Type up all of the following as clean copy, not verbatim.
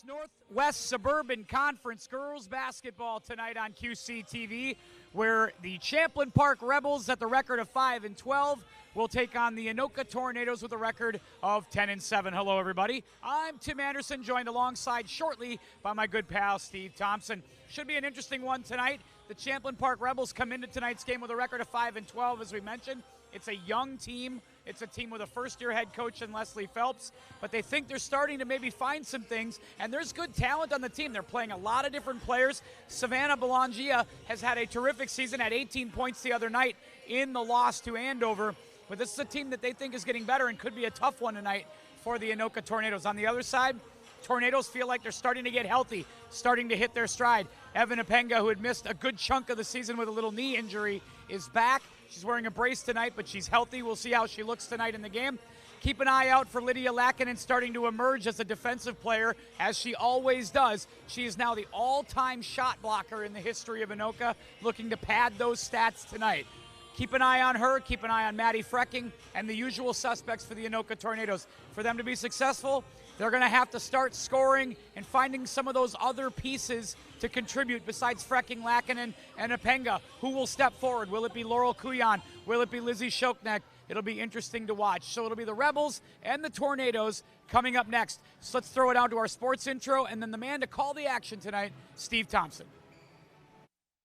Northwest Suburban Conference girls basketball tonight on QCTV, where the Champlin Park Rebels at the record of 5-12 will take on the Anoka Tornadoes with a record of 10-7. Hello, everybody. I'm Tim Anderson, joined alongside shortly by my good pal Steve Thompson. Should be an interesting one tonight. The Champlin Park Rebels come into tonight's game with a record of 5-12, as we mentioned. It's a young team. It's a team with a first-year head coach in Leslie Phelps, but they think they're starting to maybe find some things, and there's good talent on the team. They're playing a lot of different players. Savannah Belangia has had a terrific season, had 18 points the other night in the loss to Andover, but this is a team that they think is getting better and could be a tough one tonight for the Anoka Tornadoes. On the other side, Tornadoes feel like they're starting to get healthy, starting to hit their stride. Evan Apenga, who had missed a good chunk of the season with a little knee injury, is back. She's wearing a brace tonight, but she's healthy. We'll see how she looks tonight in the game. Keep an eye out for Lydia Lackinen starting to emerge as a defensive player, as she always does. She is now the all-time shot blocker in the history of Anoka, looking to pad those stats tonight. Keep an eye on her, keep an eye on Maddie Frecking, and the usual suspects for the Anoka Tornadoes. For them to be successful, they're going to have to start scoring and finding some of those other pieces to contribute besides Frecking, Lackinen, and Apenga. Who will step forward? Will it be Laurel Kuyan? Will it be Lizzie Shoknek? It'll be interesting to watch. So it'll be the Rebels and the Tornadoes coming up next. So let's throw it out to our sports intro, and then the man to call the action tonight, Steve Thompson.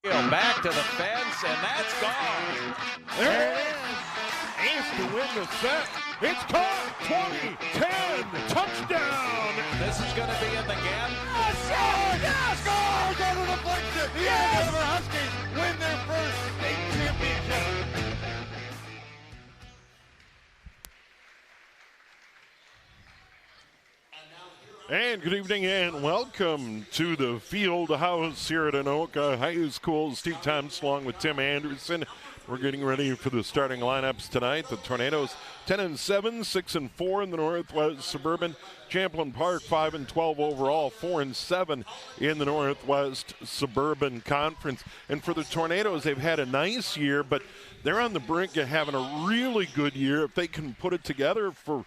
Back to the fence, and that's gone. There it is. Ace to win the set. It's caught. 20-10 touchdown. This is going to be in the gap. Score! Go to the deflection. The Andover Huskies win their first state championship. And good evening and welcome to the field house here at Anoka High School. Steve Thompson along with Tim Anderson. We're getting ready for the starting lineups tonight. The Tornadoes 10-7, 6-4 in the Northwest Suburban. Champlin Park 5-12 overall, 4-7 in the Northwest Suburban Conference. And for the Tornadoes, they've had a nice year, but they're on the brink of having a really good year if they can put it together for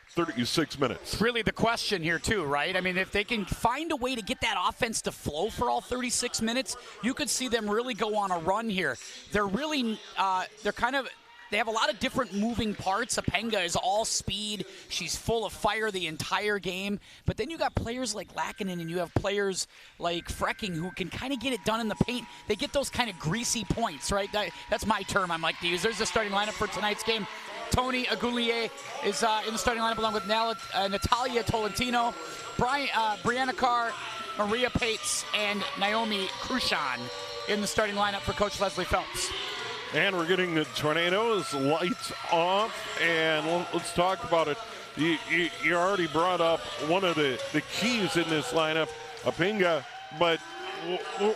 36 minutes. Really the question here too, right? I mean, if they can find a way to get that offense to flow for all 36 minutes, you could see them really go on a run here. They're really, they have a lot of different moving parts. Apenga is all speed. She's full of fire the entire game. But then you got players like Lackinen and you have players like Frecking who can kind of get it done in the paint. They get those kind of greasy points, right? That's my term I like to use. There's the starting lineup for tonight's game. Tony Agoulier is in the starting lineup along with Natalia Tolentino, Brianna Carr, Maria Pates, and Naomi Krushan in the starting lineup for Coach Leslie Phelps. And we're getting the Tornadoes lights off, and let's talk about it. You already brought up one of the keys in this lineup, Apenga, but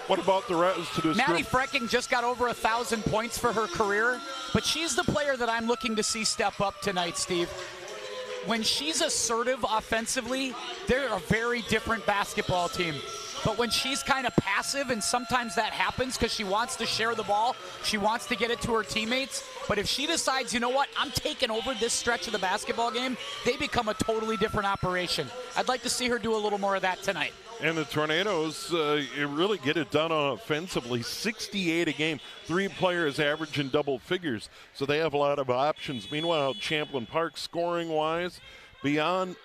what about the rest of this Maddie group? Frecking just got over 1,000 points for her career, but she's the player that I'm looking to see step up tonight, Steve. When she's assertive offensively, they're a very different basketball team. But when she's kind of passive, and sometimes that happens because she wants to share the ball, she wants to get it to her teammates, but if she decides, you know what, I'm taking over this stretch of the basketball game, they become a totally different operation. I'd like to see her do a little more of that tonight. And the Tornadoes really get it done offensively, 68 a game. 3 players average in double figures, so they have a lot of options. Meanwhile, Champlin Park, scoring-wise, beyond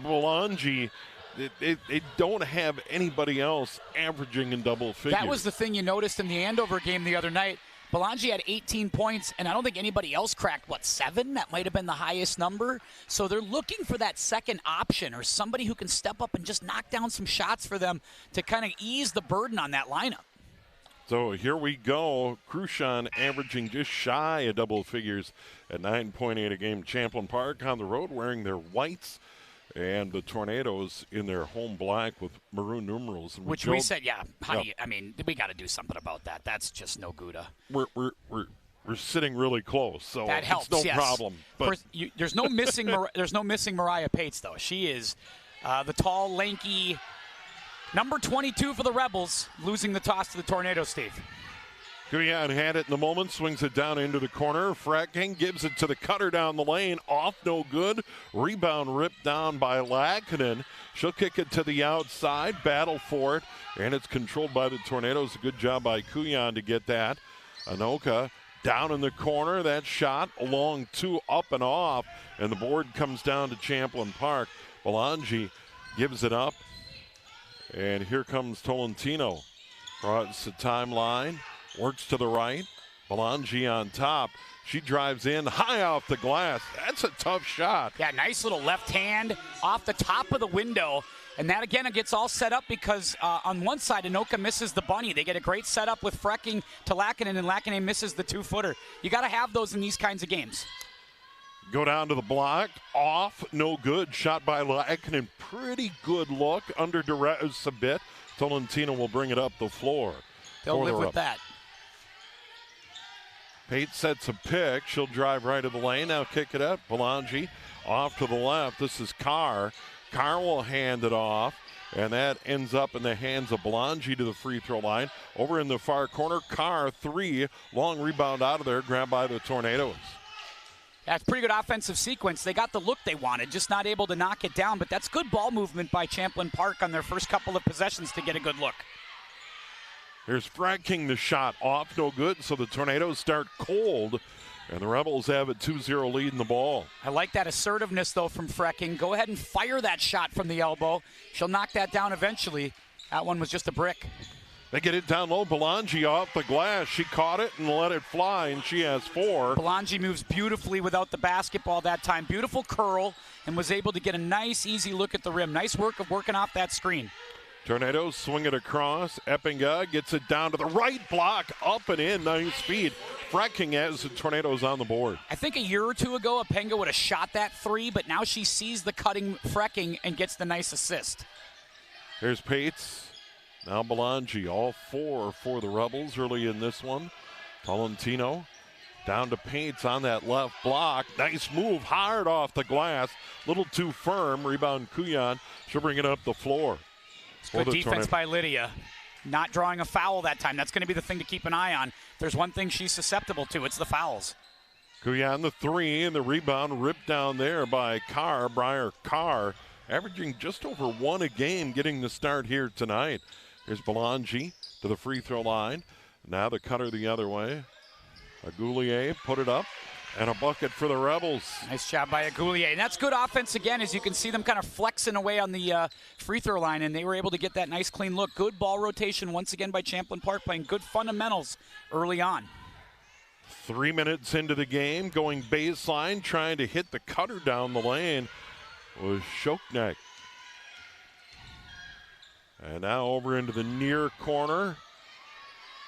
Belangi, they don't have anybody else averaging in double figures. That was the thing you noticed in the Andover game the other night. Belangi had 18 points, and I don't think anybody else cracked, 7? That might have been the highest number. So they're looking for that second option or somebody who can step up and just knock down some shots for them to kind of ease the burden on that lineup. So here we go. Krushan averaging just shy of double figures at 9.8 a game. Champlin Park on the road wearing their whites, and the Tornadoes in their home black with maroon numerals. Which we said, we got to do something about that. That's just no good. We're sitting really close, so that helps. It's no problem. But there's no missing. There's no missing Mariah Pates though. She is the tall, lanky number 22 for the Rebels, losing the toss to the Tornadoes, Steve. Kuyan had it in the moment, swings it down into the corner. Frecking gives it to the cutter down the lane. Off, no good. Rebound ripped down by Lackinen. She'll kick it to the outside, battle for it, and it's controlled by the Tornadoes. A good job by Kuyan to get that. Anoka down in the corner. That shot along two, up and off, and the board comes down to Champlin Park. Belangi gives it up, and here comes Tolentino. Across the timeline. Works to the right. Belangi on top. She drives in high off the glass. That's a tough shot. Yeah, nice little left hand off the top of the window. And that, again, it gets all set up because on one side, Anoka misses the bunny. They get a great setup with Frecking to Lackinen, and Lackinen misses the two-footer. You got to have those in these kinds of games. Go down to the block. Off, no good. Shot by Lackinen. Pretty good look. Under duress a bit. Tolentino will bring it up the floor. They'll live with that. Pate sets a pick. She'll drive right to the lane. Now kick it up. Belangi off to the left. This is Carr. Carr will hand it off, and that ends up in the hands of Belangi to the free throw line. Over in the far corner, Carr, three. Long rebound out of there, grabbed by the Tornadoes. That's pretty good offensive sequence. They got the look they wanted, just not able to knock it down. But that's good ball movement by Champlin Park on their first couple of possessions to get a good look. Here's Frecking, the shot off, no good, so the Tornadoes start cold, and the Rebels have a 2-0 lead in the ball. I like that assertiveness, though, from Frecking. Go ahead and fire that shot from the elbow. She'll knock that down eventually. That one was just a brick. They get it down low. Belangi off the glass. She caught it and let it fly, and she has four. Belangi moves beautifully without the basketball that time. Beautiful curl, and was able to get a nice, easy look at the rim. Nice work of working off that screen. Tornadoes swing it across. Eppinga gets it down to the right block. Up and in. Nice speed. Frecking as the Tornadoes on the board. I think a year or two ago, Eppinga would have shot that three, but now she sees the cutting Frecking and gets the nice assist. Here's Pates. Now Belangi. All four for the Rebels early in this one. Tolentino down to Pates on that left block. Nice move. Hard off the glass. Little too firm. Rebound Kuyan. She'll bring it up the floor. Good defense by Lydia. Not drawing a foul that time. That's going to be the thing to keep an eye on. If there's one thing she's susceptible to, it's the fouls. Kuyan the three, and the rebound ripped down there by Carr. Briar Carr averaging just over one a game, getting the start here tonight. Here's Belangi to the free throw line. Now the cutter the other way. Agoulier put it up. And a bucket for the Rebels. Nice job by Agoulier. And that's good offense again, as you can see them kind of flexing away on the free throw line, and they were able to get that nice clean look. Good ball rotation once again by Champlin Park, playing good fundamentals early on. 3 minutes into the game, going baseline, trying to hit the cutter down the lane was Shoknek. And now over into the near corner.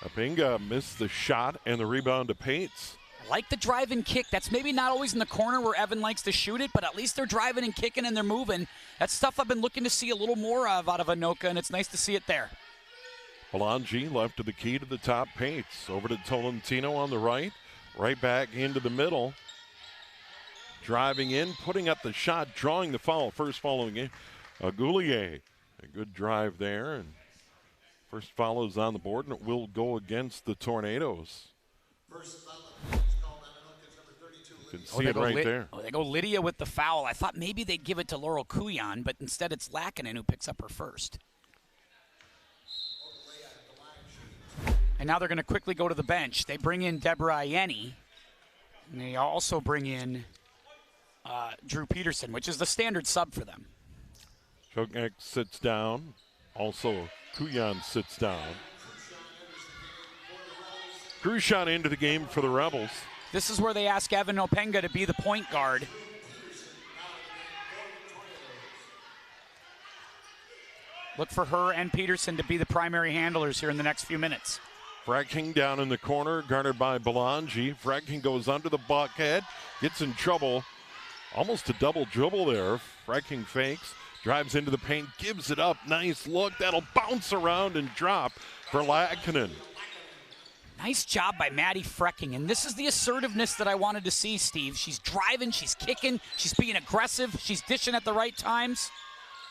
Eppinga missed the shot and the rebound to Pates. Like the drive and kick. That's maybe not always in the corner where Evan likes to shoot it, but at least they're driving and kicking and they're moving. That's stuff I've been looking to see a little more of out of Anoka, and it's nice to see it there. Belangi left to the key to the top. Pates over to Tolentino on the right. Right back into the middle. Driving in, putting up the shot, drawing the foul. First foul of the game. Agoulier. A good drive there. And first foul is on the board, and it will go against the Tornadoes. First foul. You can see it right there. Oh, they go Lydia with the foul. I thought maybe they'd give it to Laurel Kuyan, but instead it's Lackinen who picks up her first. And now they're going to quickly go to the bench. They bring in Deborah Ieni, and they also bring in Drew Peterson, which is the standard sub for them. Shoknek sits down. Also, Kuyan sits down. Crucian into the game for the Rebels. This is where they ask Evan Openga to be the point guard. Look for her and Peterson to be the primary handlers here in the next few minutes. Frecking down in the corner, guarded by Belangi. Frecking goes under the bucket, gets in trouble. Almost a double dribble there. Frecking fakes, drives into the paint, gives it up. Nice look. That'll bounce around and drop for Lackinen. Nice job by Maddie Frecking, and this is the assertiveness that I wanted to see, Steve. She's driving, she's kicking, she's being aggressive, she's dishing at the right times.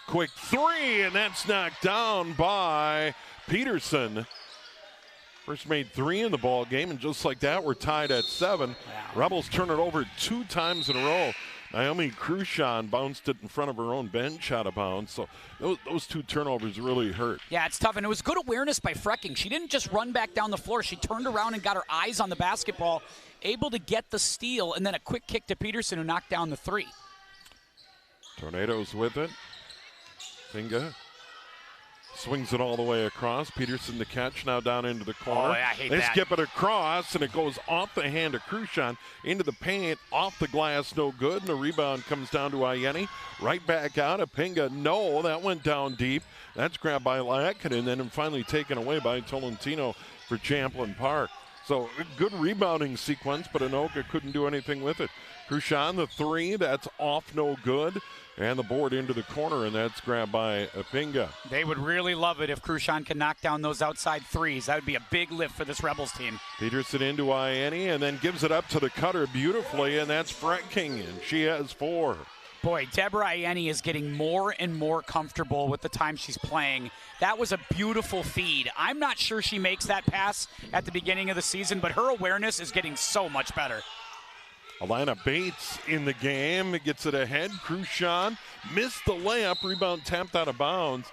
Quick three, and that's knocked down by Peterson. First made 3 in the ball game, and just like that, we're tied at 7. Wow. Rebels turn it over 2 times in a row. Naomi Cruchon bounced it in front of her own bench out of bounds. So those 2 turnovers really hurt. Yeah, it's tough, and it was good awareness by Frecking. She didn't just run back down the floor. She turned around and got her eyes on the basketball, able to get the steal, and then a quick kick to Peterson, who knocked down the 3. Tornadoes with it. Finga swings it all the way across. Peterson the catch, now down into the corner. Oh, yeah, I hate they that. skip it across, and it goes off the hand of Cruchon into the paint, off the glass, no good, and the rebound comes down to Ayeni. Right back out of Pinga. No, that went down deep. That's grabbed by Lackett, and then finally taken away by Tolentino for Champlin Park. So a good rebounding sequence, but Anoka couldn't do anything with it. Cruchon, the 3, that's off, no good. And the board into the corner, and that's grabbed by Pinga. They would really love it if Cruchon can knock down those outside threes. That would be a big lift for this Rebels team. Peterson into Ayeni, and then gives it up to the cutter beautifully, and that's Frecking, and she has 4. Boy, Deborah Ayeni is getting more and more comfortable with the time she's playing. That was a beautiful feed. I'm not sure she makes that pass at the beginning of the season, but her awareness is getting so much better. Alana Bates in the game, gets it ahead. Cruchon missed the layup, rebound tapped out of bounds.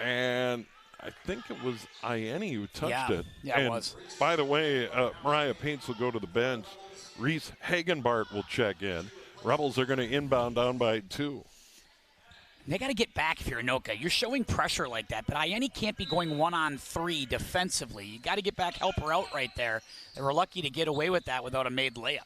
And I think it was Ayeni who touched it. Yeah, and it was. By the way, Mariah Paints will go to the bench. Reese Hagenbart will check in. Rebels are going to inbound down by 2. They got to get back if you're Anoka. You're showing pressure like that, but Ayeni can't be going 1-on-3 defensively. You got to get back, help her out right there. They were lucky to get away with that without a made layup.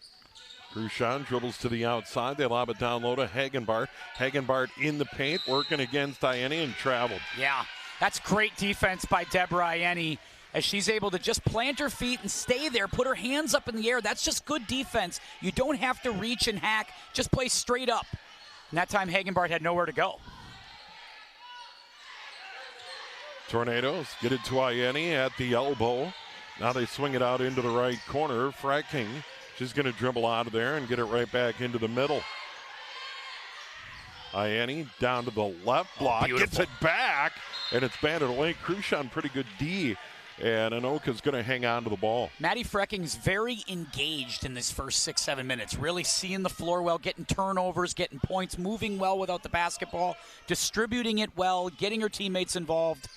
Cruchon dribbles to the outside. They lob it down low to Hagenbart. Hagenbart in the paint, working against Ayeni, and traveled. Yeah, that's great defense by Deborah Ayeni, as she's able to just plant her feet and stay there, put her hands up in the air. That's just good defense. You don't have to reach and hack. Just play straight up. And that time, Hagenbart had nowhere to go. Tornadoes get it to Ayeni at the elbow. Now they swing it out into the right corner. Frecking, she's going to dribble out of there and get it right back into the middle. Ayeni down to the left block, gets it back, and it's batted away. Cruchon, pretty good D, and Anoka's going to hang on to the ball. Maddie Frecking's very engaged in this first 6-7 minutes, really seeing the floor well, getting turnovers, getting points, moving well without the basketball, distributing it well, getting her teammates involved.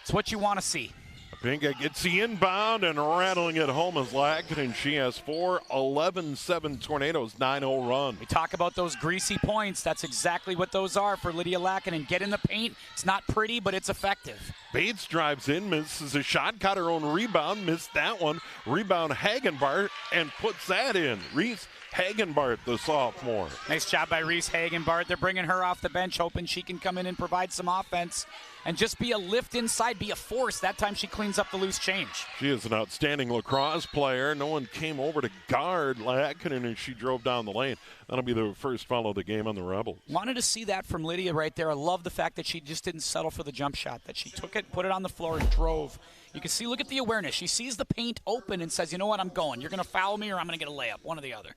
It's what you want to see. Pinga gets the inbound and rattling it home is Lackett, and she has 4, 11-7 Tornadoes, 9-0 run. We talk about those greasy points. That's exactly what those are for Lydia Lackett. And get in the paint. It's not pretty, but it's effective. Bates drives in, misses a shot, got her own rebound, missed that one. Rebound Hagenbart, and puts that in. Reese Hagenbart, the sophomore. Nice job by Reese Hagenbart. They're bringing her off the bench, hoping she can come in and provide some offense and just be a lift inside, be a force. That time she cleans up the loose change. She is an outstanding lacrosse player. No one came over to guard Lackett, and she drove down the lane. That'll be the first foul of the game on the Rebels. Wanted to see that from Lydia right there. I love the fact that she just didn't settle for the jump shot, that she took it, put it on the floor, and drove. You can see, look at the awareness. She sees the paint open and says, you know what, I'm going. You're going to foul me or I'm going to get a layup, one or the other.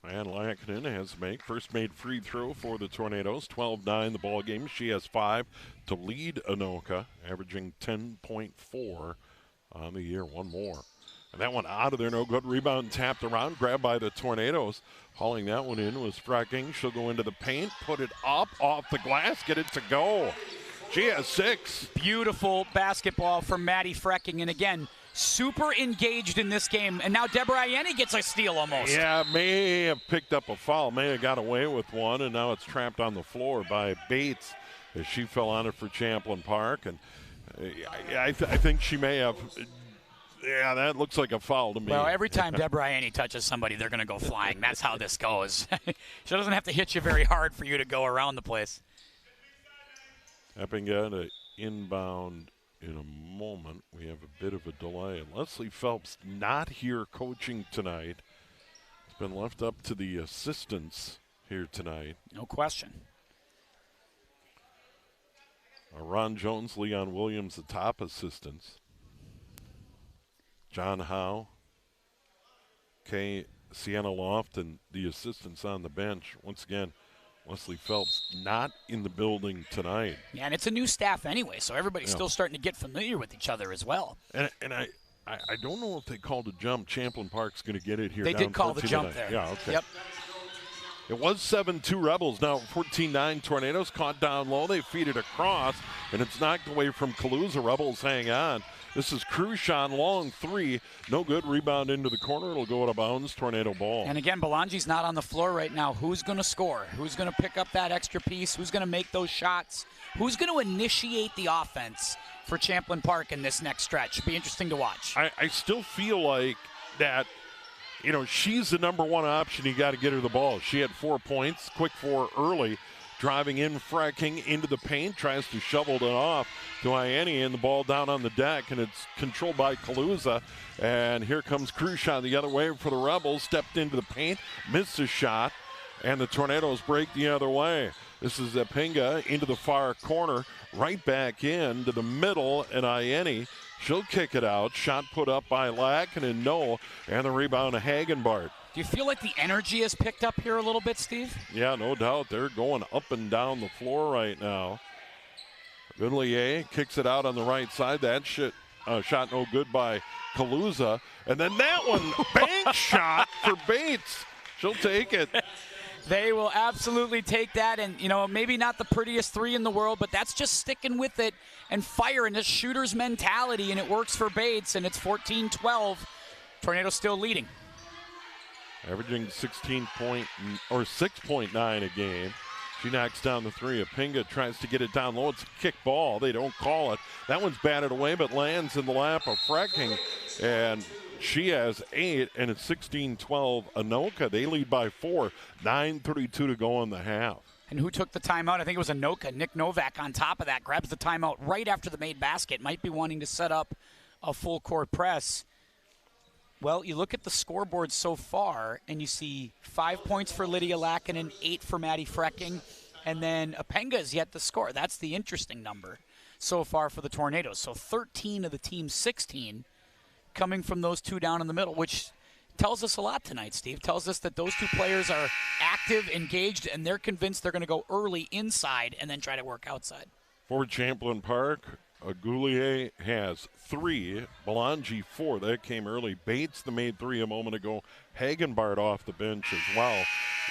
And Lackett has to make first made free throw for the Tornadoes. 12-9 the ball game. She has 5 to lead Anoka, averaging 10.4 on the year. One more. And that one out of there, no good. Rebound tapped around, grabbed by the Tornadoes. Hauling that one in was Frecking. She'll go into the paint, put it up off the glass, get it to go. She has 6. Beautiful basketball from Maddie Frecking. And again, super engaged in this game. And now Deborah Ayeni gets a steal almost. Yeah, may have picked up a foul, may have got away with one, and now it's trapped on the floor by Bates as she fell on it for Champlin Park. And I think she may have. Yeah, that looks like a foul to me. Well, every time Deborah Ayeni touches somebody, they're going to go flying. That's how this goes. She doesn't have to hit you very hard for you to go around the place. Eppinga to inbound in a moment. We have a bit of a delay. Leslie Phelps not here coaching tonight. It's been left up to the assistants here tonight. No question. Ron Jones, Leon Williams, the top assistants. John Howe, Sienna Loft, and the assistants on the bench. Once again, Wesley Phelps not in the building tonight. Yeah, and it's a new staff anyway, so everybody's still starting to get familiar with each other as well. And I don't know if they called a jump. Champlin Park's going to get it here. They did call the jump tonight. there. Yeah, okay. Yep. It was 7-2 Rebels. Now 14-9 Tornadoes caught down low. They feed it across, and it's knocked away from Kaluza. Rebels hang on. This is Crucian, long three. No good. Rebound into the corner. It'll go out of bounds. Tornado ball. And again, Belangi's not on the floor right now. Who's going to score? Who's going to pick up that extra piece? Who's going to make those shots? Who's going to initiate the offense for Champlin Park in this next stretch? Be interesting to watch. I still feel like that, she's the number one option. You got to get her the ball. She had 4 points, quick 4 early. Driving in, fracking into the paint, tries to shovel it off to Ianni, and the ball down on the deck, and it's controlled by Kaluza. And here comes Crucian the other way for the Rebels. Stepped into the paint, missed a shot, and the Tornadoes break the other way. This is Pinga into the far corner, right back in to the middle, and Ianni, she'll kick it out. Shot put up by Lackinen, no, and the rebound to Hagenbart. Do you feel like the energy has picked up here a little bit, Steve? Yeah, no doubt. They're going up and down the floor right now. Goodlier kicks it out on the right side. That shot no good by Kaluza. And then that one, bank shot for Bates. She'll take it. They will absolutely take that, and maybe not the prettiest three in the world, but that's just sticking with it and firing this shooter's mentality, and it works for Bates, and it's 14-12. Tornadoes still leading. Averaging 6.9 a game. She knocks down the three. Pinga tries to get it down low. It's a kick ball. They don't call it. That one's batted away, but lands in the lap of Fracking, and she has 8, and it's 16-12 Anoka. They lead by 4. 9:32 to go in the half. And who took the timeout? I think it was Anoka. Nick Novak on top of that grabs the timeout right after the made basket. Might be wanting to set up a full court press. Well, you look at the scoreboard so far, and you see 5 points for Lydia Lackinen, 8 for Maddie Frecking, and then Apenga is yet to score. That's the interesting number so far for the Tornadoes. So 13 of the team's 16 coming from those two down in the middle, which tells us a lot tonight, Steve. Tells us that those two players are active, engaged, and they're convinced they're going to go early inside and then try to work outside. For Champlin Park, Goulier has 3, Belangi 4. That came early. Bates the made 3 a moment ago. Hagenbart off the bench as well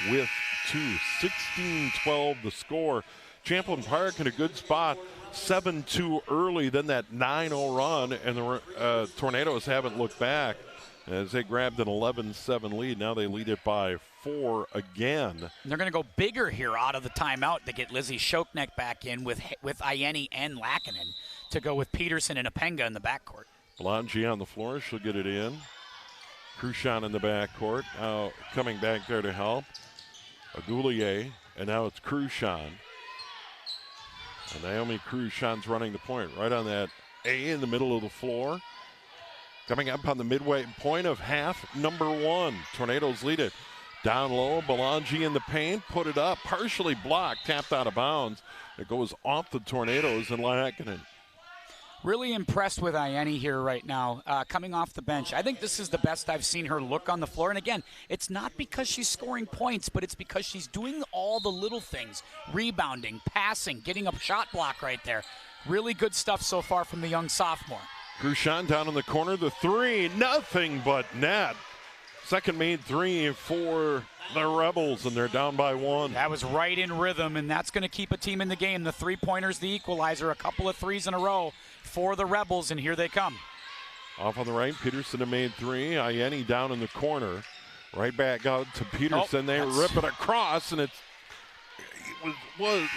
with 2. 16-12 the score. Champlin Park in a good spot. 7-2 early, then that 9-0 run, and the Tornadoes haven't looked back as they grabbed an 11-7 lead. Now they lead it by 4 again. And they're going to go bigger here out of the timeout to get Lizzie Shoknek back in with Ianni and Lackinen to go with Peterson and Apenga in the backcourt. Belangi on the floor. She'll get it in. Crucian in the backcourt. Now coming back there to help. Goulier, and now it's Crucian. And Naomi Crucian's running the point right on that A in the middle of the floor. Coming up on the midway point of half number 1. Tornadoes lead it. Down low, Belangi in the paint, put it up, partially blocked, tapped out of bounds. It goes off the Tornadoes and Lackinen. Really impressed with Ianni here right now, coming off the bench. I think this is the best I've seen her look on the floor. And again, it's not because she's scoring points, but it's because she's doing all the little things. Rebounding, passing, getting a shot block right there. Really good stuff so far from the young sophomore. Crucian down in the corner, the 3, nothing but net. Second made 3 for the Rebels, and they're down by 1. That was right in rhythm, and that's going to keep a team in the game. The three-pointer's the equalizer, a couple of threes in a row for the Rebels, and here they come. Off on the right, Peterson have made 3. Ianni down in the corner. Right back out to Peterson. They rip it across, and it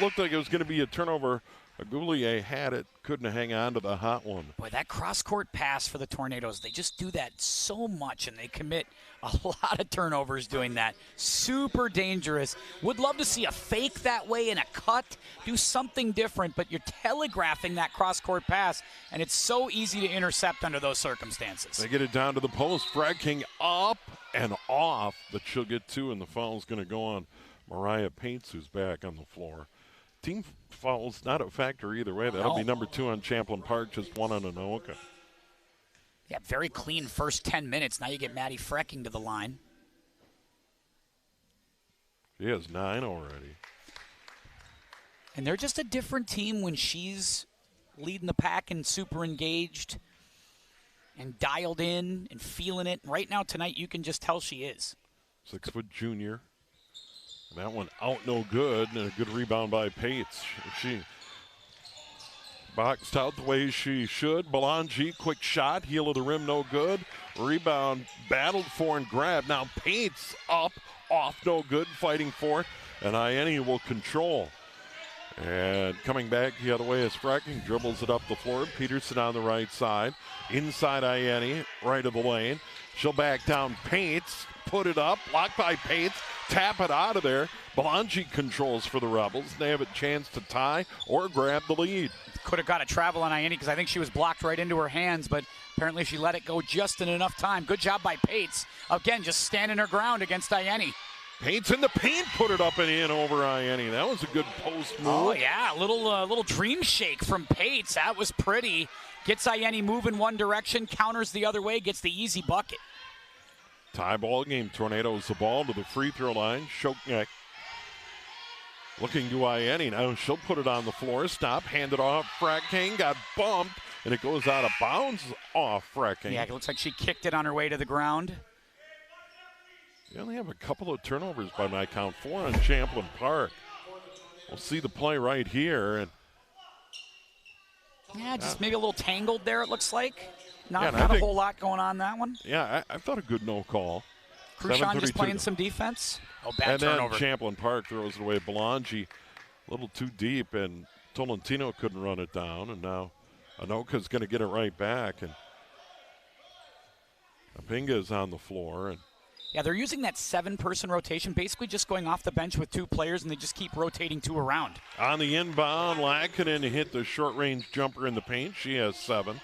looked like it was going to be a turnover. Goulier had it, couldn't hang on to the hot one. Boy, that cross-court pass for the Tornadoes, they just do that so much, and they commit a lot of turnovers doing that. Super dangerous. Would love to see a fake that way and a cut, do something different, but you're telegraphing that cross-court pass, and it's so easy to intercept under those circumstances. They get it down to the post. Fracking up and off, but she'll get 2, and the foul's going to go on Mariah Paints, who's back on the floor. Team fouls not a factor either way. That'll be number 2 on Champlin Park, just 1 on Anoka. Yeah, very clean first 10 minutes. Now you get Maddie Frecking to the line. She has 9 already. And they're just a different team when she's leading the pack and super engaged and dialed in and feeling it. And right now, tonight, you can just tell she is. 6-foot junior. And that one out no good, and a good rebound by Pates. She boxed out the way she should. Belangi, quick shot, heel of the rim, no good. Rebound, battled for and grabbed. Now Pates up, off, no good, fighting for it. And Iene will control. And coming back the other way is Frecking, dribbles it up the floor. Peterson on the right side. Inside Iene, right of the lane. She'll back down Pates, put it up, blocked by Pates, tap it out of there. Belangi controls for the Rebels. They have a chance to tie or grab the lead. Could have got a travel on Iene because I think she was blocked right into her hands, but apparently she let it go just in enough time. Good job by Pates. Again, just standing her ground against Iene. Pates in the paint, put it up and in over Iene. That was a good post move. Oh, yeah, a little dream shake from Pates. That was pretty. Gets Iene moving one direction, counters the other way, gets the easy bucket. Tie ball game. Tornadoes the ball to the free throw line. Shoknek looking to Iene. Now she'll put it on the floor. Stop, hand it off. Frecking got bumped, and it goes out of bounds off Frecking. Yeah, it looks like she kicked it on her way to the ground. They only have a couple of turnovers by my count. 4 on Champlin Park. We'll see the play right here. And yeah, just maybe a little tangled there, it looks like. Not a whole lot going on that one. Yeah, I thought a good no call. Krushan just playing some defense. Oh, bad and turnover. Then Champlin Park throws it away. Belangi a little too deep, and Tolentino couldn't run it down. And now Anoka's going to get it right back. And Apinga is on the floor. And yeah, they're using that 7-person rotation, basically just going off the bench with 2 players, and they just keep rotating 2 around. On the inbound, Lackinen hit the short-range jumper in the paint. She has 7.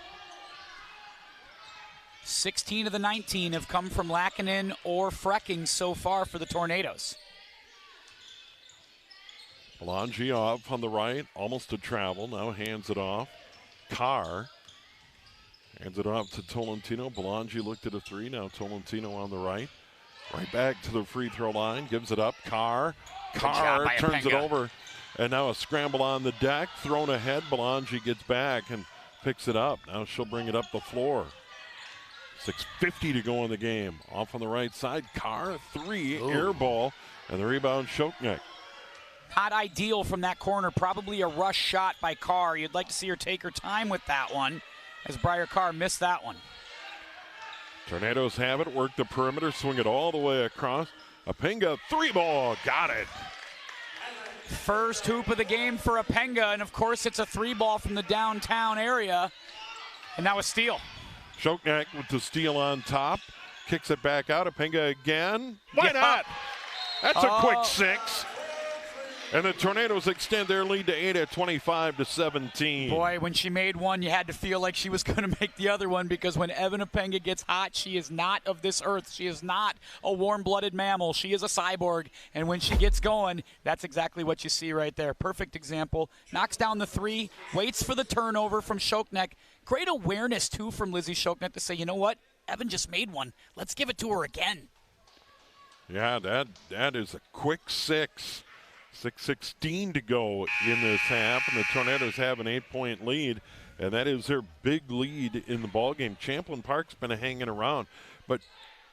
16 of the 19 have come from Lackinen or Frecking so far for the Tornadoes. Belangi off on the right, almost a travel. Now hands it off. Carr hands it off to Tolentino. Belangi looked at a 3. Now Tolentino on the right. Right back to the free throw line. Gives it up. Carr turns it over. And now a scramble on the deck. Thrown ahead. Belangi gets back and picks it up. Now she'll bring it up the floor. 6:50 to go in the game. Off on the right side. Carr, 3, air ball, and the rebound, Shoknek. Not ideal from that corner. Probably a rush shot by Carr. You'd like to see her take her time with that one, as Briar Carr missed that one. Tornadoes have it. Work the perimeter. Swing it all the way across. Apinga, 3 ball. Got it. First hoop of the game for Apinga, and of course it's a 3 ball from the downtown area. And that was steal. Shoknek with the steal on top. Kicks it back out. Apinga again. Why not? That's a quick 6. And the Tornadoes extend their lead to 8 at 25-17. Boy, when she made one, you had to feel like she was going to make the other one, because when Evan Apinga gets hot, she is not of this earth. She is not a warm-blooded mammal. She is a cyborg. And when she gets going, that's exactly what you see right there. Perfect example. Knocks down the 3, waits for the turnover from Shoknek. Great awareness, too, from Lizzie Shoknek to say, you know what? Evan just made one. Let's give it to her again. Yeah, that is a quick 6. 6:16 to go in this half, and the Tornadoes have an 8-point lead, and that is their big lead in the ballgame. Champlin Park's been hanging around, but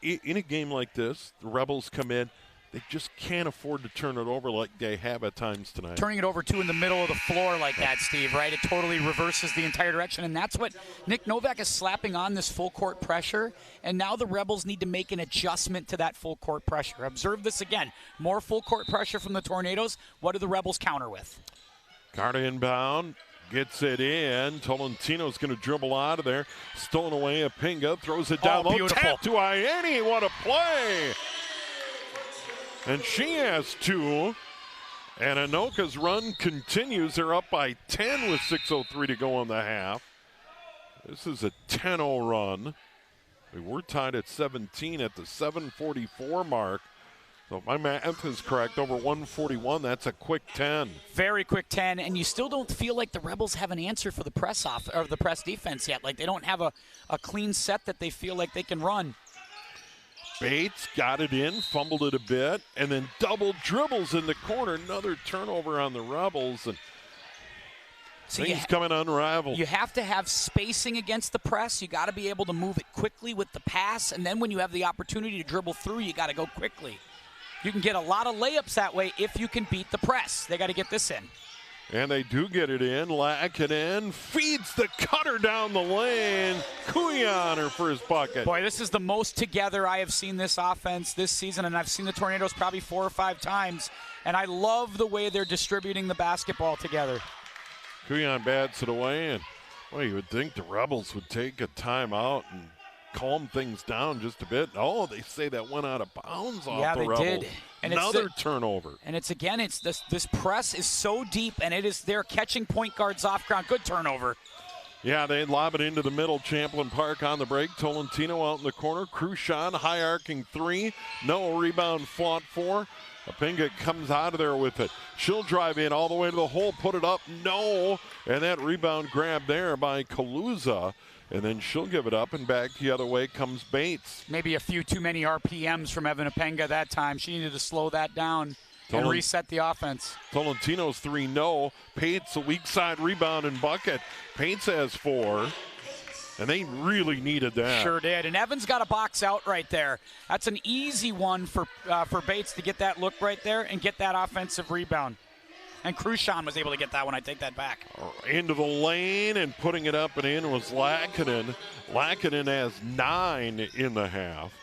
in a game like this, the Rebels come in. They just can't afford to turn it over like they have at times tonight. Turning it over, too, in the middle of the floor like that, Steve, right? It totally reverses the entire direction, and that's what Nick Novak is slapping on, this full-court pressure, and now the Rebels need to make an adjustment to that full-court pressure. Observe this again. More full-court pressure from the Tornadoes. What do the Rebels counter with? Carter inbound. Gets it in. Tolentino's going to dribble out of there. Stolen away. Apinga throws it down low. Tap to Iene. What a play! And she has 2. And Anoka's run continues. They're up by 10 with 6:03 to go in the half. This is a 10-0 run. We were tied at 17 at the 7:44 mark. So if my math is correct, over 141, that's a quick 10. Very quick 10, and you still don't feel like the Rebels have an answer for the press defense yet. Like they don't have a clean set that they feel like they can run. Bates got it in, fumbled it a bit, and then double dribbles in the corner. Another turnover on the Rebels, and so things coming unraveled. You have to have spacing against the press. You got to be able to move it quickly with the pass, and then when you have the opportunity to dribble through, you got to go quickly. You can get a lot of layups that way if you can beat the press. They got to get this in. And they do get it in. Lackinen feeds the cutter down the lane. Kuyan her first bucket. Boy, this is the most together I have seen this offense this season, and I've seen the Tornadoes probably 4 or 5 times, and I love the way they're distributing the basketball together. Kuyan bats it away, and well, you would think the Rebels would take a timeout and calm things down just a bit. Oh, they say that went out of bounds off the Rebels. Yeah, they did. And another turnover. And it's this press is so deep, and they're catching point guards off ground. Good turnover. Yeah, they lob it into the middle. Champlin Park on the break. Tolentino out in the corner. Crucian, high arcing 3. No rebound fought for. Apinga comes out of there with it. She'll drive in all the way to the hole, put it up. No. And that rebound grab there by Kaluza. And then she'll give it up, and back the other way comes Bates. Maybe a few too many RPMs from Evan Apinga that time. She needed to slow that down and reset the offense. Tolentino's 3, no. Pates, a weak side rebound and bucket. Pates has 4, and they really needed that. Sure did, and Evans got a box out right there. That's an easy one for Bates to get that look right there and get that offensive rebound. And Crucian was able to get that one. I take that back. Into the lane and putting it up and in was Lackinen. Lackinen has 9 in the half.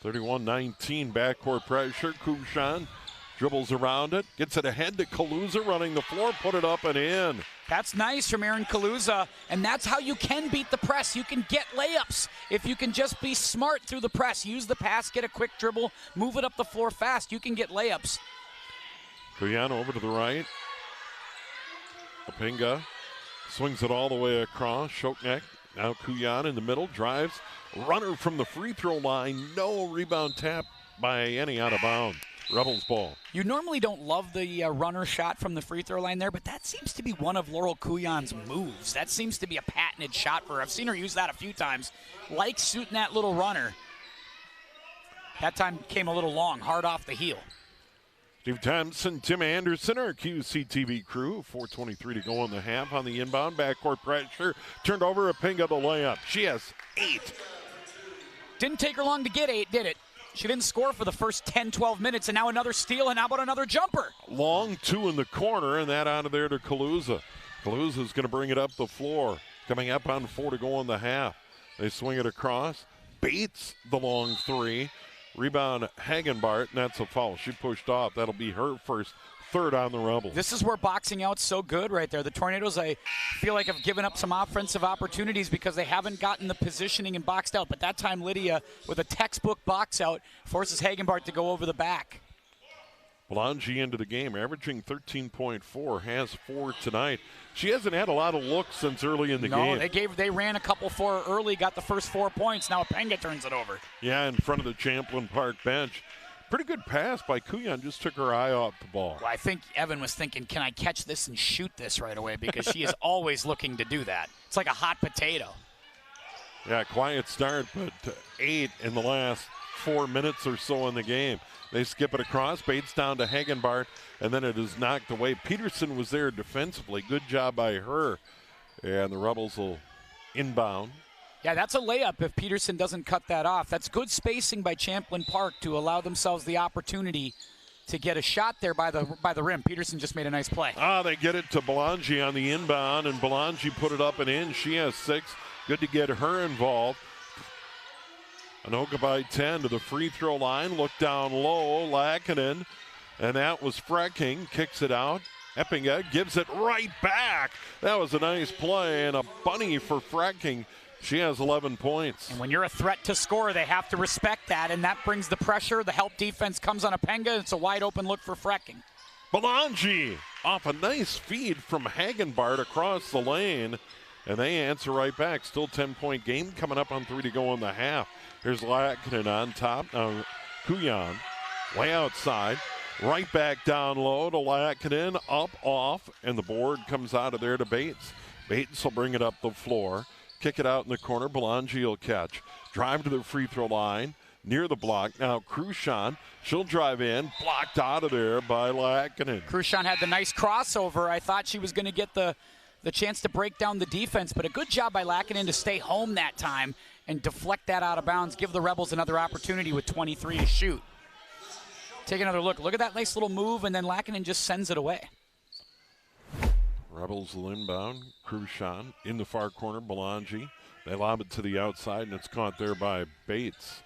31-19 backcourt pressure. Crucian dribbles around it, gets it ahead to Kaluza running the floor, put it up and in. That's nice from Aaron Kaluza, and that's how you can beat the press. You can get layups if you can just be smart through the press. Use the pass, get a quick dribble, move it up the floor fast. You can get layups. Kuyan over to the right. Apinga swings it all the way across. Shoknek, now Kuyan in the middle, drives. Runner from the free throw line. No rebound tap by any out of bounds. Rebels ball. You normally don't love the runner shot from the free throw line there, but that seems to be one of Laurel Kuyan's moves. That seems to be a patented shot for her. I've seen her use that a few times. Likes shooting that little runner. That time came a little long, hard off the heel. Steve Thompson, Tim Anderson, our QCTV crew. 4:23 to go in the half on the inbound. Backcourt pressure. Turned over, Apinga the layup. She has 8. Didn't take her long to get 8, did it? She didn't score for the first 10, 12 minutes, and now another steal, and how about another jumper? Long 2 in the corner, and that out of there to Kaluza. Kaluza's going to bring it up the floor. Coming up on 4 to go in the half. They swing it across. Bates the long 3. Rebound Hagenbart, and that's a foul. She pushed off. That'll be her first, 3rd on the Rebels. This is where boxing out's so good right there. The Tornadoes, I feel like, have given up some offensive opportunities because they haven't gotten the positioning and boxed out. But that time, Lydia, with a textbook box out, forces Hagenbart to go over the back. Belangi into the game, averaging 13.4, has 4 tonight. She hasn't had a lot of looks since early in the game. No, they ran a couple for her early, got the first 4 points. Now Apinga turns it over. Yeah, in front of the Champlin Park bench. Pretty good pass by Kuyan, just took her eye off the ball. Well, I think Evan was thinking, can I catch this and shoot this right away? Because she is always looking to do that. It's like a hot potato. Yeah, quiet start, but 8 in the last 4 minutes or so in the game. They skip it across. Bates down to Hagenbart, and then it is knocked away. Peterson was there defensively. Good job by her. And the Rebels will inbound. Yeah, that's a layup if Peterson doesn't cut that off. That's good spacing by Champlin Park to allow themselves the opportunity to get a shot there by the rim. Peterson just made a nice play. They get it to Belangi on the inbound, and Belangi put it up and in. She has 6. Good to get her involved. Anoka by 10 to the free throw line. Look down low. Lackinen. And that was Frecking. Kicks it out. Epinga gives it right back. That was a nice play and a bunny for Frecking. She has 11 points. And when you're a threat to score, they have to respect that, and that brings the pressure. The help defense comes on Apinga. It's a wide open look for Frecking. Belangi off a nice feed from Hagenbart across the lane. And they answer right back. Still 10-point game coming up on 3 to go in the half. Here's Lackinen on top. Now Kuyan way outside. Right back down low to Lackinen. Up, off, and the board comes out of there to Bates. Bates will bring it up the floor. Kick it out in the corner. Belangi will catch. Drive to the free throw line. near the block. Now Crucian, she'll drive in, blocked out of there by Lackinen. Crucian had the nice crossover. I thought she was going to get the chance to break down the defense, but a good job by Lackinen to stay home that time and deflect that out of bounds, give the Rebels another opportunity with 23 to shoot. Take another look. Look at that nice little move, and then Lackinen just sends it away. Rebels will inbound. Crucian in the far corner. Belangi. They lob it to the outside, and it's caught there by Bates.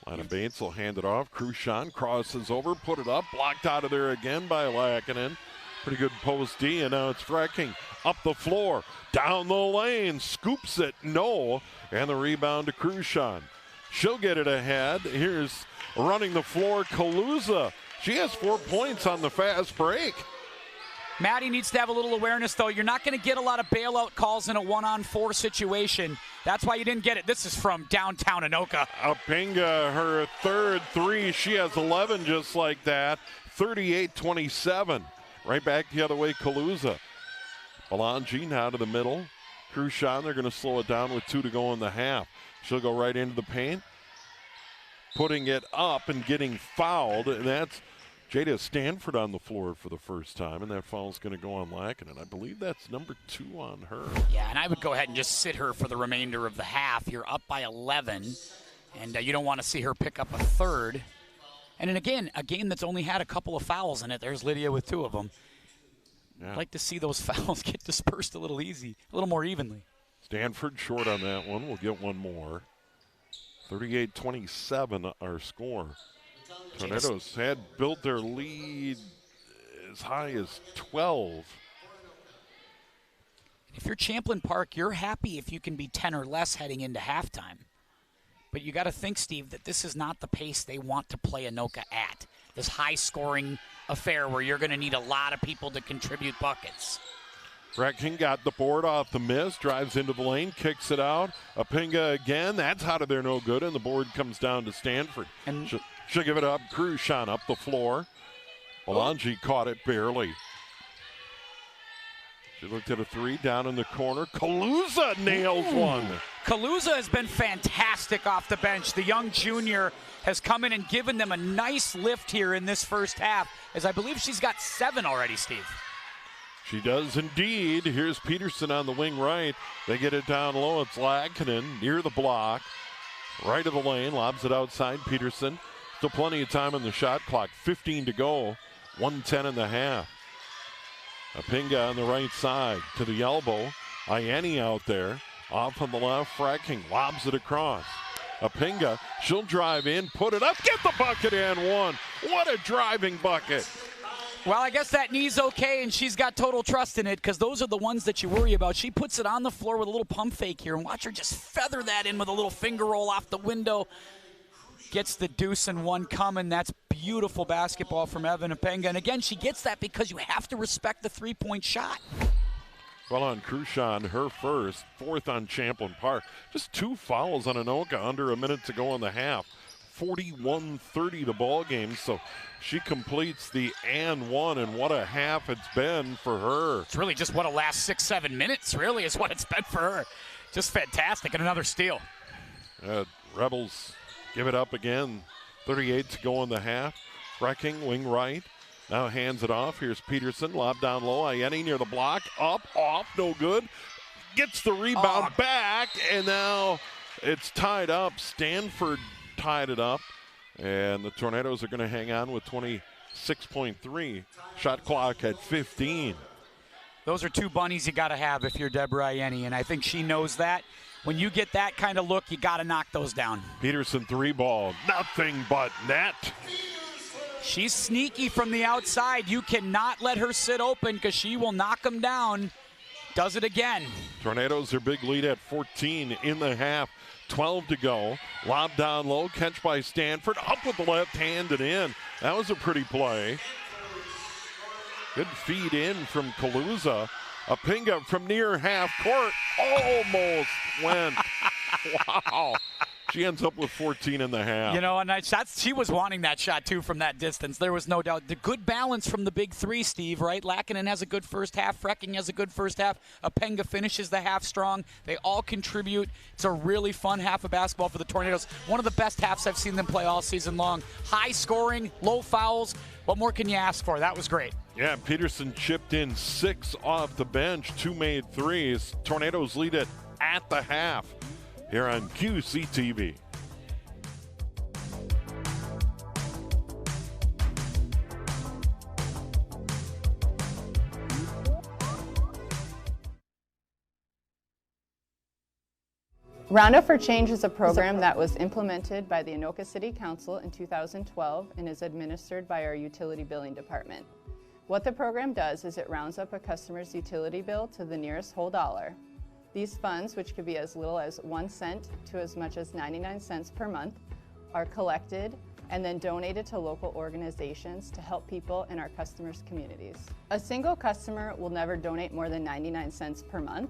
Lana Bates will hand it off. Crucian crosses over, put it up, blocked out of there again by Lackinen. Pretty good post D, and now it's Frecking up the floor, down the lane, scoops it, no, and the rebound to Crucian. She'll get it ahead. Here's running the floor, Kaluza. She has 4 points on the fast break. Maddie needs to have a little awareness, though. You're not going to get a lot of bailout calls in a 1-on-4 situation. That's why you didn't get it. This is from downtown Anoka. Apinga, her third three. She has 11 just like that. 38-27. Right back the other way, Kaluza. Belangi now to the middle. Crucian, they're going to slow it down with 2 to go in the half. She'll go right into the paint, putting it up and getting fouled, and that's Jada Stanford on the floor for the first time, and that foul's going to go on Lackinen. I believe that's number 2 on her. Yeah, and I would go ahead and just sit her for the remainder of the half. You're up by 11, and you don't want to see her pick up a third. And then again, a game that's only had a couple of fouls in it. There's Lydia with 2 of them. Yeah. I'd like to see those fouls get dispersed a little more evenly. Stanford short on that one. We'll get one more. 38-27 our score. Tornadoes had built their lead as high as 12. If you're Champlin Park, you're happy if you can be 10 or less heading into halftime. But you got to think, Steve, that this is not the pace they want to play Anoka at. This high-scoring affair where you're going to need a lot of people to contribute buckets. Frecking got the board off the miss, drives into the lane, kicks it out. Apinga again, that's out of there, no good, and the board comes down to Stanford. And she'll give it up. Crucian up the floor. Belangi caught it barely. She looked at a 3 down in the corner. Kaluza nails one. Kaluza has been fantastic off the bench. The young junior has come in and given them a nice lift here in this first half, as I believe she's got 7 already, Steve. She does indeed. Here's Peterson on the wing right. They get it down low. It's Lackinen near the block. Right of the lane. Lobs it outside. Peterson. Still plenty of time on the shot clock. 15 to go. 1:10 in the half. Apinga on the right side to the elbow. Ianni out there. Off on the left. Frecking lobs it across. Apinga. She'll drive in. Put it up. Get the bucket and one. What a driving bucket. Well, I guess that knee's okay, and she's got total trust in it because those are the ones that you worry about. She puts it on the floor with a little pump fake here, and watch her just feather that in with a little finger roll off the window. Gets the deuce and one coming. That's beautiful basketball from Evan Apinga. And again, she gets that because you have to respect the three-point shot. Well, on Crucian, her first, 4th on Champlin Park. Just 2 fouls on Anoka under a minute to go in the half. 41-30 the ball game, so she completes the and one, and what a half it's been for her. It's really just what a last 6-7 minutes really is what it's been for her. Just fantastic, and another steal. Rebels give it up again. 38 to go in the half. Frecking, wing right. Now hands it off. Here's Peterson, lob down low. Ianni near the block, up, off, no good. Gets the rebound back, and now it's tied up. Stanford tied it up, and the Tornadoes are going to hang on with 26.3. Shot clock at 15. Those are 2 bunnies you got to have if you're Deborah Ianni, and I think she knows that. When you get that kind of look, you got to knock those down. Peterson 3 ball, nothing but net. She's sneaky from the outside. You cannot let her sit open because she will knock them down. Does it again. Tornadoes their big lead at 14 in the half. 12 to go. Lob down low. Catch by Stanford. Up with the left hand and in. That was a pretty play. Good feed in from Kaluza. Apinga from near half court. Almost went. Wow. She ends up with 14 and a half. You know, and she was wanting that shot, too, from that distance. There was no doubt. The good balance from the big three, Steve, right? Lackinen has a good first half. Frecking has a good first half. Apenga finishes the half strong. They all contribute. It's a really fun half of basketball for the Tornadoes. One of the best halves I've seen them play all season long. High scoring, low fouls. What more can you ask for? That was great. Yeah, Peterson chipped in 6 off the bench, 2 made threes. Tornadoes lead it at the half here on QCTV. Roundup for Change is a program that was implemented by the Anoka City Council in 2012 and is administered by our utility billing department. What the program does is it rounds up a customer's utility bill to the nearest whole dollar. These funds, which could be as little as 1 cent to as much as 99 cents per month, are collected and then donated to local organizations to help people in our customers' communities. A single customer will never donate more than 99 cents per month,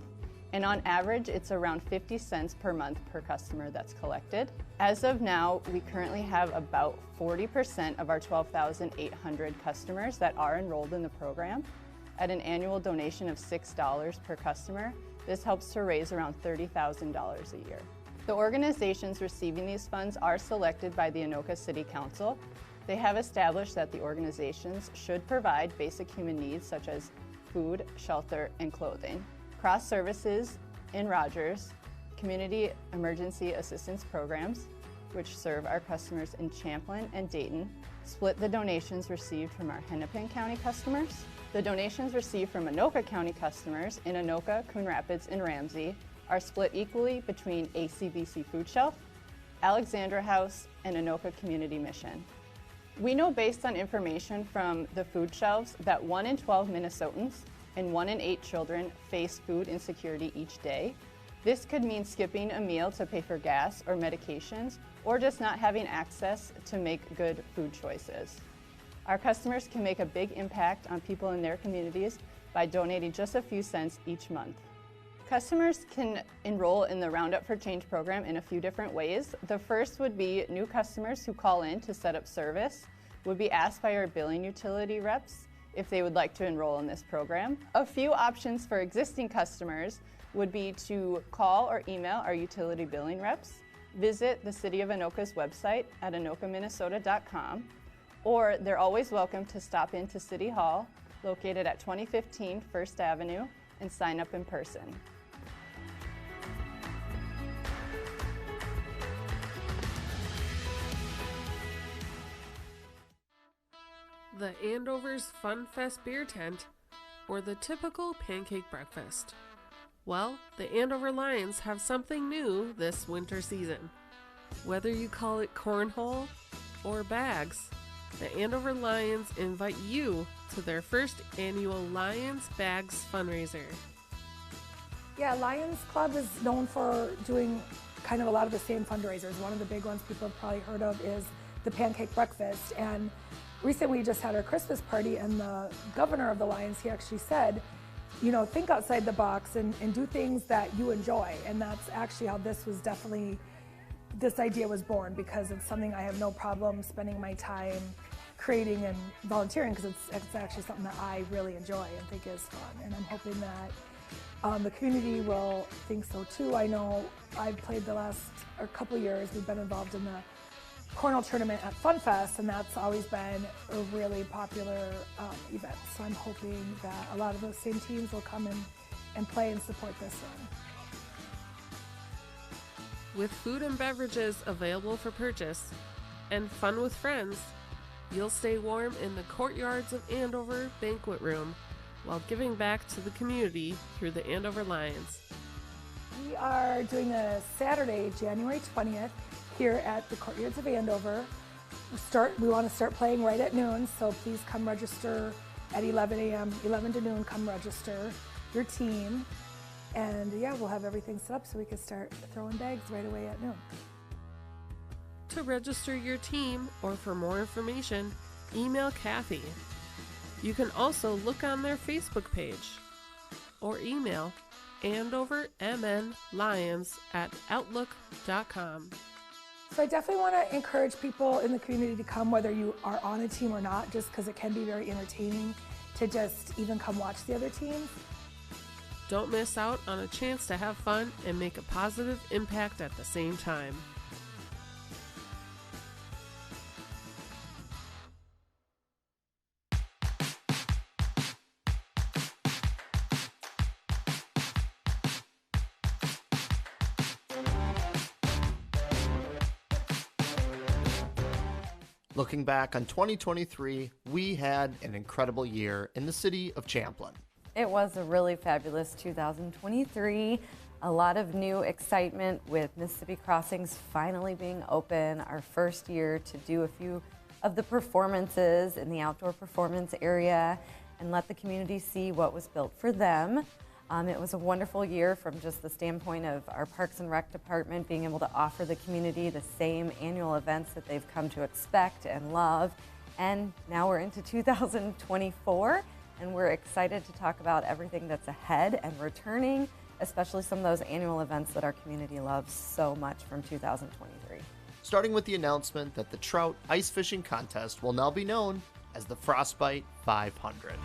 and on average, it's around 50 cents per month per customer that's collected. As of now, we currently have about 40% of our 12,800 customers that are enrolled in the program. At an annual donation of $6 per customer, this helps to raise around $30,000 a year. The organizations receiving these funds are selected by the Anoka City Council. They have established that the organizations should provide basic human needs such as food, shelter, and clothing. Cross services in Rogers, community emergency assistance programs, which serve our customers in Champlin and Dayton, split the donations received from our Hennepin County customers. The donations received from Anoka County customers in Anoka, Coon Rapids, and Ramsey are split equally between ACBC Food Shelf, Alexandra House, and Anoka Community Mission. We know based on information from the food shelves that 1 in 12 Minnesotans and 1 in 8 children face food insecurity each day. This could mean skipping a meal to pay for gas or medications, or just not having access to make good food choices. Our customers can make a big impact on people in their communities by donating just a few cents each month. Customers can enroll in the Roundup for Change program in a few different ways. The first would be new customers who call in to set up service would be asked by our billing utility reps if they would like to enroll in this program. A few options for existing customers would be to call or email our utility billing reps, visit the City of Anoka's website at anokaminnesota.com, or they're always welcome to stop into City Hall, located at 2015 First Avenue, and sign up in person. The Andover's Fun Fest beer tent, or the typical pancake breakfast. Well, the Andover Lions have something new this winter season. Whether you call it cornhole or bags, the Andover Lions invite you to their first annual Lions Bags fundraiser. Yeah, Lions Club is known for doing kind of a lot of the same fundraisers. One of the big ones people have probably heard of is the pancake breakfast. And recently we just had our Christmas party, and the governor of the Lions, he actually said, you know, think outside the box and do things that you enjoy. And that's actually how this idea was born, because it's something I have no problem spending my time creating and volunteering, because it's actually something that I really enjoy and think is fun. And I'm hoping that the community will think so too. I know I've played the last couple of years, we've been involved in the cornhole tournament at Fun Fest, and that's always been a really popular event. So I'm hoping that a lot of those same teams will come and play and support this one. With food and beverages available for purchase and fun with friends, you'll stay warm in the courtyards of Andover Banquet Room while giving back to the community through the Andover Lions. We are doing a Saturday, January 20th, here at the courtyards of Andover. We want to start playing right at noon, so please come register at 11 a.m., 11 to noon, come register your team. And yeah, we'll have everything set up so we can start throwing bags right away at noon. To register your team or for more information, email Kathy. You can also look on their Facebook page or email AndoverMNLions@outlook.com. So I definitely want to encourage people in the community to come, whether you are on a team or not, just because it can be very entertaining to just even come watch the other teams. Don't miss out on a chance to have fun and make a positive impact at the same time. Looking back on 2023, we had an incredible year in the city of Champlin. It was a really fabulous 2023. A lot of new excitement with Mississippi Crossings finally being open. Our first year to do a few of the performances in the outdoor performance area and let the community see what was built for them. It was a wonderful year from just the standpoint of our Parks and Rec department being able to offer the community the same annual events that they've come to expect and love. And now we're into 2024, and we're excited to talk about everything that's ahead and returning, especially some of those annual events that our community loves so much from 2023. Starting with the announcement that the Trout Ice Fishing Contest will now be known as the Frostbite 500.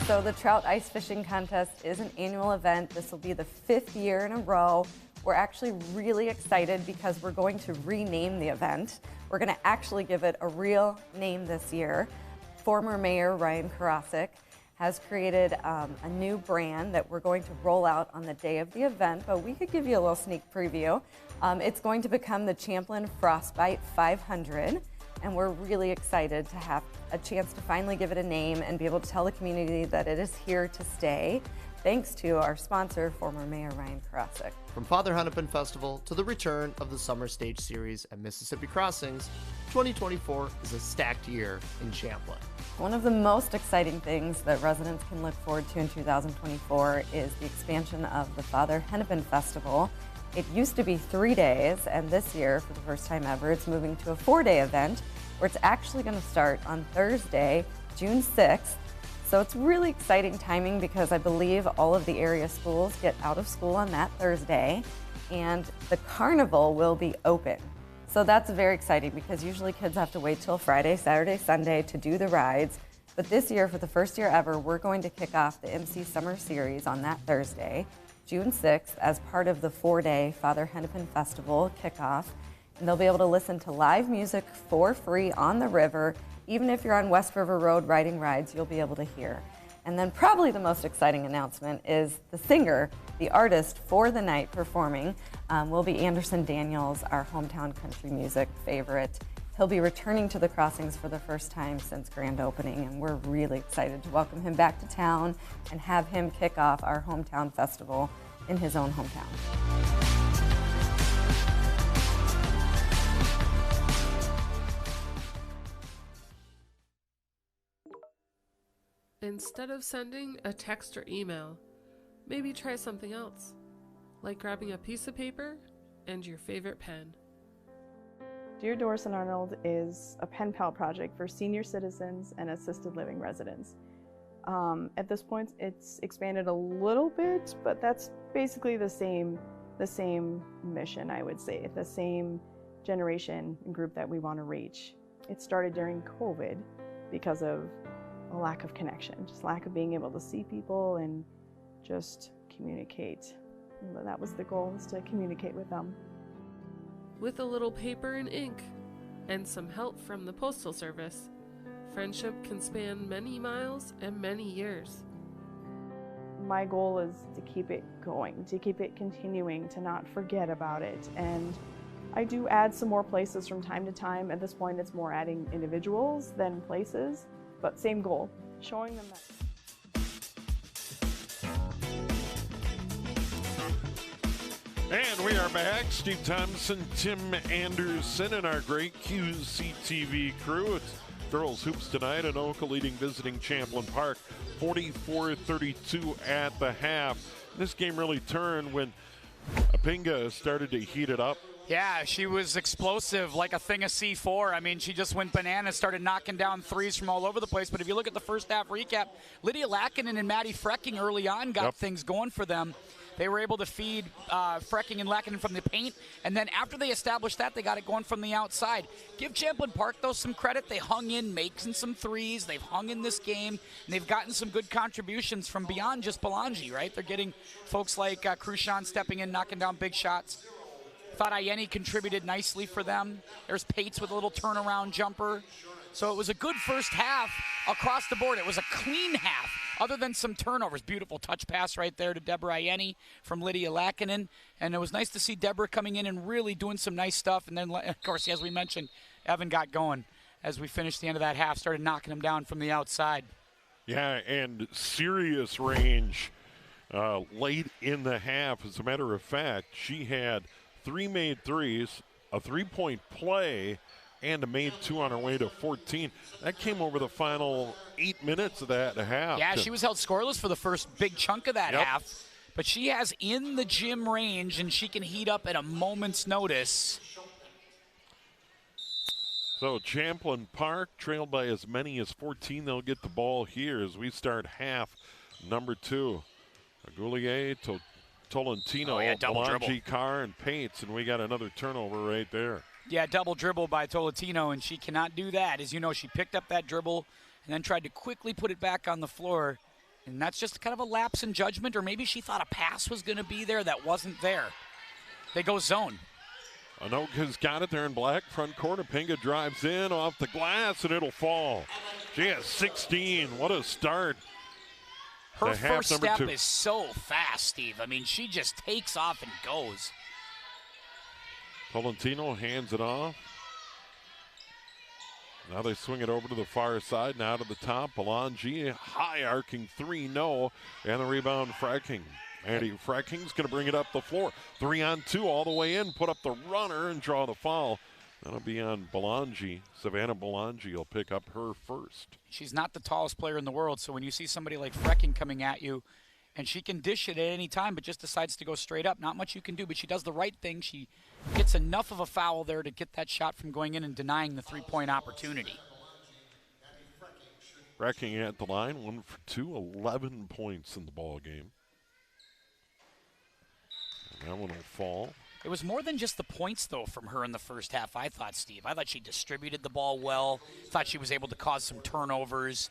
So the Trout Ice Fishing Contest is an annual event. This will be the 5th year in a row. We're actually really excited because we're going to rename the event. We're going to actually give it a real name this year. Former Mayor Ryan Karasik has created a new brand that we're going to roll out on the day of the event, but we could give you a little sneak preview. It's going to become the Champlin Frostbite 500. And we're really excited to have a chance to finally give it a name and be able to tell the community that it is here to stay, thanks to our sponsor, former Mayor Ryan Karasik. From Father Hennepin Festival to the return of the Summer Stage Series at Mississippi Crossings, 2024 is a stacked year in Champlin. One of the most exciting things that residents can look forward to in 2024 is the expansion of the Father Hennepin Festival. It used to be 3 days, and this year, for the first time ever, it's moving to a 4-day event where it's actually going to start on Thursday, June 6th. So it's really exciting timing because I believe all of the area schools get out of school on that Thursday, and the carnival will be open. So that's very exciting because usually kids have to wait till Friday, Saturday, Sunday to do the rides. But this year, for the first year ever, we're going to kick off the MC Summer Series on that Thursday, June 6th, as part of the 4-day Father Hennepin Festival kickoff. And they'll be able to listen to live music for free on the river. Even if you're on West River Road riding rides, you'll be able to hear. And then probably the most exciting announcement is the singer, the artist for the night performing will be Anderson Daniels, our hometown country music favorite. He'll be returning to the Crossings for the first time since grand opening, and we're really excited to welcome him back to town and have him kick off our hometown festival in his own hometown. Instead of sending a text or email, maybe try something else, like grabbing a piece of paper and your favorite pen. Dear Doris and Arnold is a pen pal project for senior citizens and assisted living residents. At this point, it's expanded a little bit, but that's basically the same mission, I would say, the same generation and group that we want to reach. It started during COVID because of a lack of connection, just lack of being able to see people and just communicate. And that was the goal, was to communicate with them. With a little paper and ink and some help from the Postal Service, friendship can span many miles and many years. My goal is to keep it going, to keep it continuing, to not forget about it. And I do add some more places from time to time. At this point, it's more adding individuals than places, but same goal, showing them that. And we are back. Steve Thompson, Tim Anderson, and our great QCTV crew. It's girls hoops tonight. Anoka leading visiting Champlin Park 44-32 at the half. This game really turned when Apinga started to heat it up. Yeah, she was explosive like a thing of C4. I mean, she just went bananas, started knocking down threes from all over the place. But if you look at the first half recap, Lydia Lackinen and Maddie Frecking early on got things going for them. They were able to feed Frecking and Lackinen from the paint, and then after they established that, they got it going from the outside. Give Champlin Park, though, some credit. They hung in, making some threes. They've hung in this game, and they've gotten some good contributions from beyond just Belangi, right? They're getting folks like Crucian stepping in, knocking down big shots. Thought Ayeni contributed nicely for them. There's Pates with a little turnaround jumper. So it was a good first half across the board. It was a clean half, other than some turnovers. Beautiful touch pass right there to Deborah Ayeni from Lydia Lackinen. And it was nice to see Deborah coming in and really doing some nice stuff. And then, of course, as we mentioned, Evan got going as we finished the end of that half, started knocking him down from the outside. Yeah, and serious range late in the half. As a matter of fact, she had 3 made threes, a 3-point play, and a made 2 on her way to 14. That came over the final 8 minutes of that half. Yeah, she was held scoreless for the first big chunk of that half. But she has in the gym range, and she can heat up at a moment's notice. So Champlin Park, trailed by as many as 14. They'll get the ball here as we start half number 2. Agoulier, Tolentino, Belangi, Carr, and Pates, and we got another turnover right there. Yeah, double dribble by Tolentino, and she cannot do that. As you know, she picked up that dribble and then tried to quickly put it back on the floor, and that's just kind of a lapse in judgment, or maybe she thought a pass was going to be there that wasn't there. They go zone. Anoka's got it there in black, front corner. Pinga drives in off the glass, and it'll fall. She has 16. What a start. Her first step is so fast, Steve. I mean, she just takes off and goes. Tolentino hands it off. Now they swing it over to the far side, now to the top. Belangi, high arcing 3, no. And the rebound, Frecking. Andy Frecking's going to bring it up the floor. 3-on-2 all the way in, put up the runner and draw the foul. That'll be on Belangi. Savannah Belangi will pick up her first. She's not the tallest player in the world, so when you see somebody like Frecking coming at you, and she can dish it at any time, but just decides to go straight up. Not much you can do, but she does the right thing. She gets enough of a foul there to get that shot from going in and denying the three-point opportunity. Frecking at the line, 1 for 2, 11 points in the ball game. And that one will fall. It was more than just the points, though, from her in the first half, I thought, Steve. I thought she distributed the ball well, thought she was able to cause some turnovers,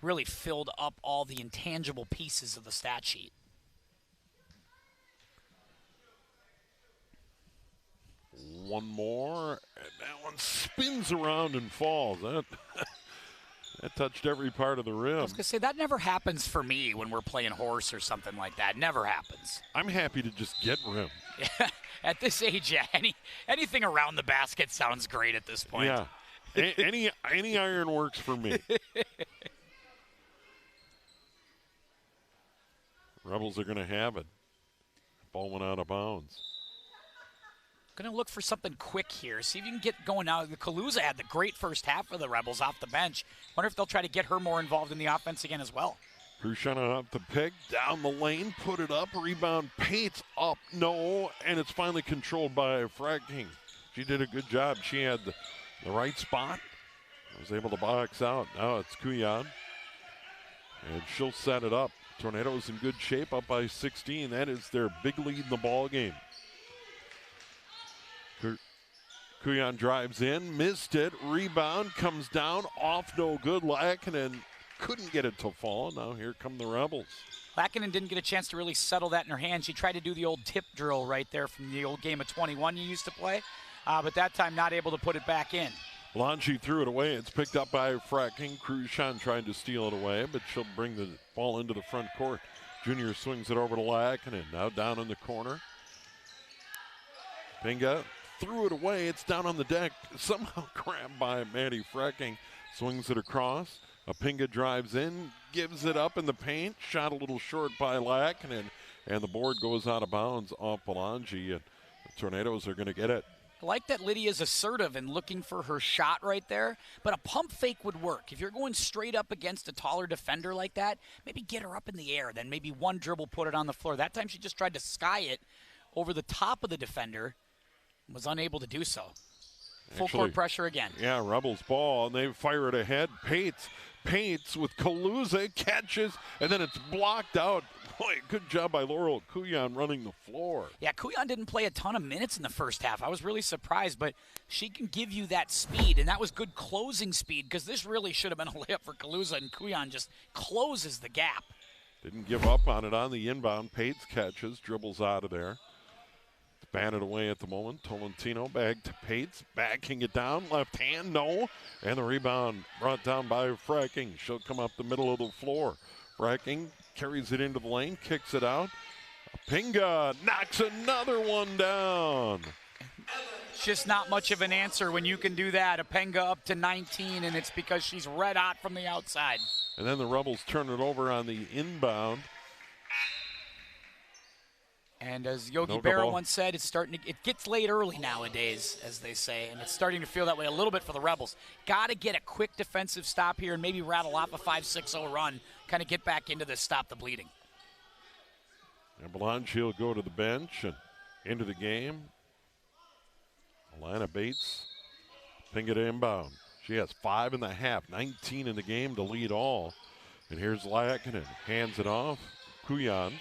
really filled up all the intangible pieces of the stat sheet. One more, and that one spins around and falls. That touched every part of the rim. I was going to say, that never happens for me when we're playing horse or something like that. Never happens. I'm happy to just get rim. Yeah, at this age, yeah, anything around the basket sounds great at this point. Yeah, any iron works for me. Rebels are going to have it. Ball went out of bounds. Going to look for something quick here. See if you can get going now. The Kaluza had the great first half for the Rebels off the bench. Wonder if they'll try to get her more involved in the offense again as well. Crucian up the pick, down the lane, put it up, rebound, Pates up, no, and it's finally controlled by Frecking. She did a good job. She had the right spot, was able to box out. Now it's Kuyan, and she'll set it up. Tornadoes in good shape, up by 16. That is their big lead in the ball game. Kuyan drives in, missed it, rebound, comes down, off no good. Lackinen couldn't get it to fall. Now here come the Rebels. Lackinen didn't get a chance to really settle that in her hand. She tried to do the old tip drill right there from the old game of 21 you used to play, but that time not able to put it back in. Belangi threw it away. It's picked up by Frecking. Crucian trying to steal it away, but she'll bring the ball into the front court. Junior swings it over to Lackinen. Now down in the corner. Pinga threw it away. It's down on the deck. Somehow grabbed by Maddie Frecking. Swings it across. Pinga drives in, gives it up in the paint. Shot a little short by Lackinen, and the board goes out of bounds off Belangi. And the Tornadoes are going to get it. I like that Lydia's assertive and looking for her shot right there, but a pump fake would work. If you're going straight up against a taller defender like that, maybe get her up in the air, then maybe one dribble, put it on the floor. That time she just tried to sky it over the top of the defender, was unable to do so. Full court pressure again. Yeah, Rebels ball, and they fire it ahead. Pates with Kaluza, catches, and then it's blocked out Boy, good job by Laurel Kuyan running the floor. Yeah, Kuyan didn't play a ton of minutes in the first half. I was really surprised, but she can give you that speed, and that was good closing speed because this really should have been a layup for Kaluza, and Kuyan just closes the gap. Didn't give up on it on the inbound. Pates catches, dribbles out of there. It's batted away at the moment. Tolentino back to Pates, backing it down. Left hand, no. And the rebound brought down by Fracking. She'll come up the middle of the floor. Fracking carries it into the lane, kicks it out. Pinga knocks another one down. It's just not much of an answer when you can do that. Apenga up to 19, and it's because she's red hot from the outside. And then the Rebels turn it over on the inbound. And as Yogi No Berra ball. once said, it gets late early nowadays, as they say, and it's starting to feel that way a little bit for the Rebels. Got to get a quick defensive stop here and maybe rattle off a 5-6-0 run, kind of get back into this, stop the bleeding. And Belange will go to the bench and into the game. Alana Bates, Pinga to inbound. She has 5.5, 19 in the game to lead all. And here's Lackinen, hands it off. Kuyan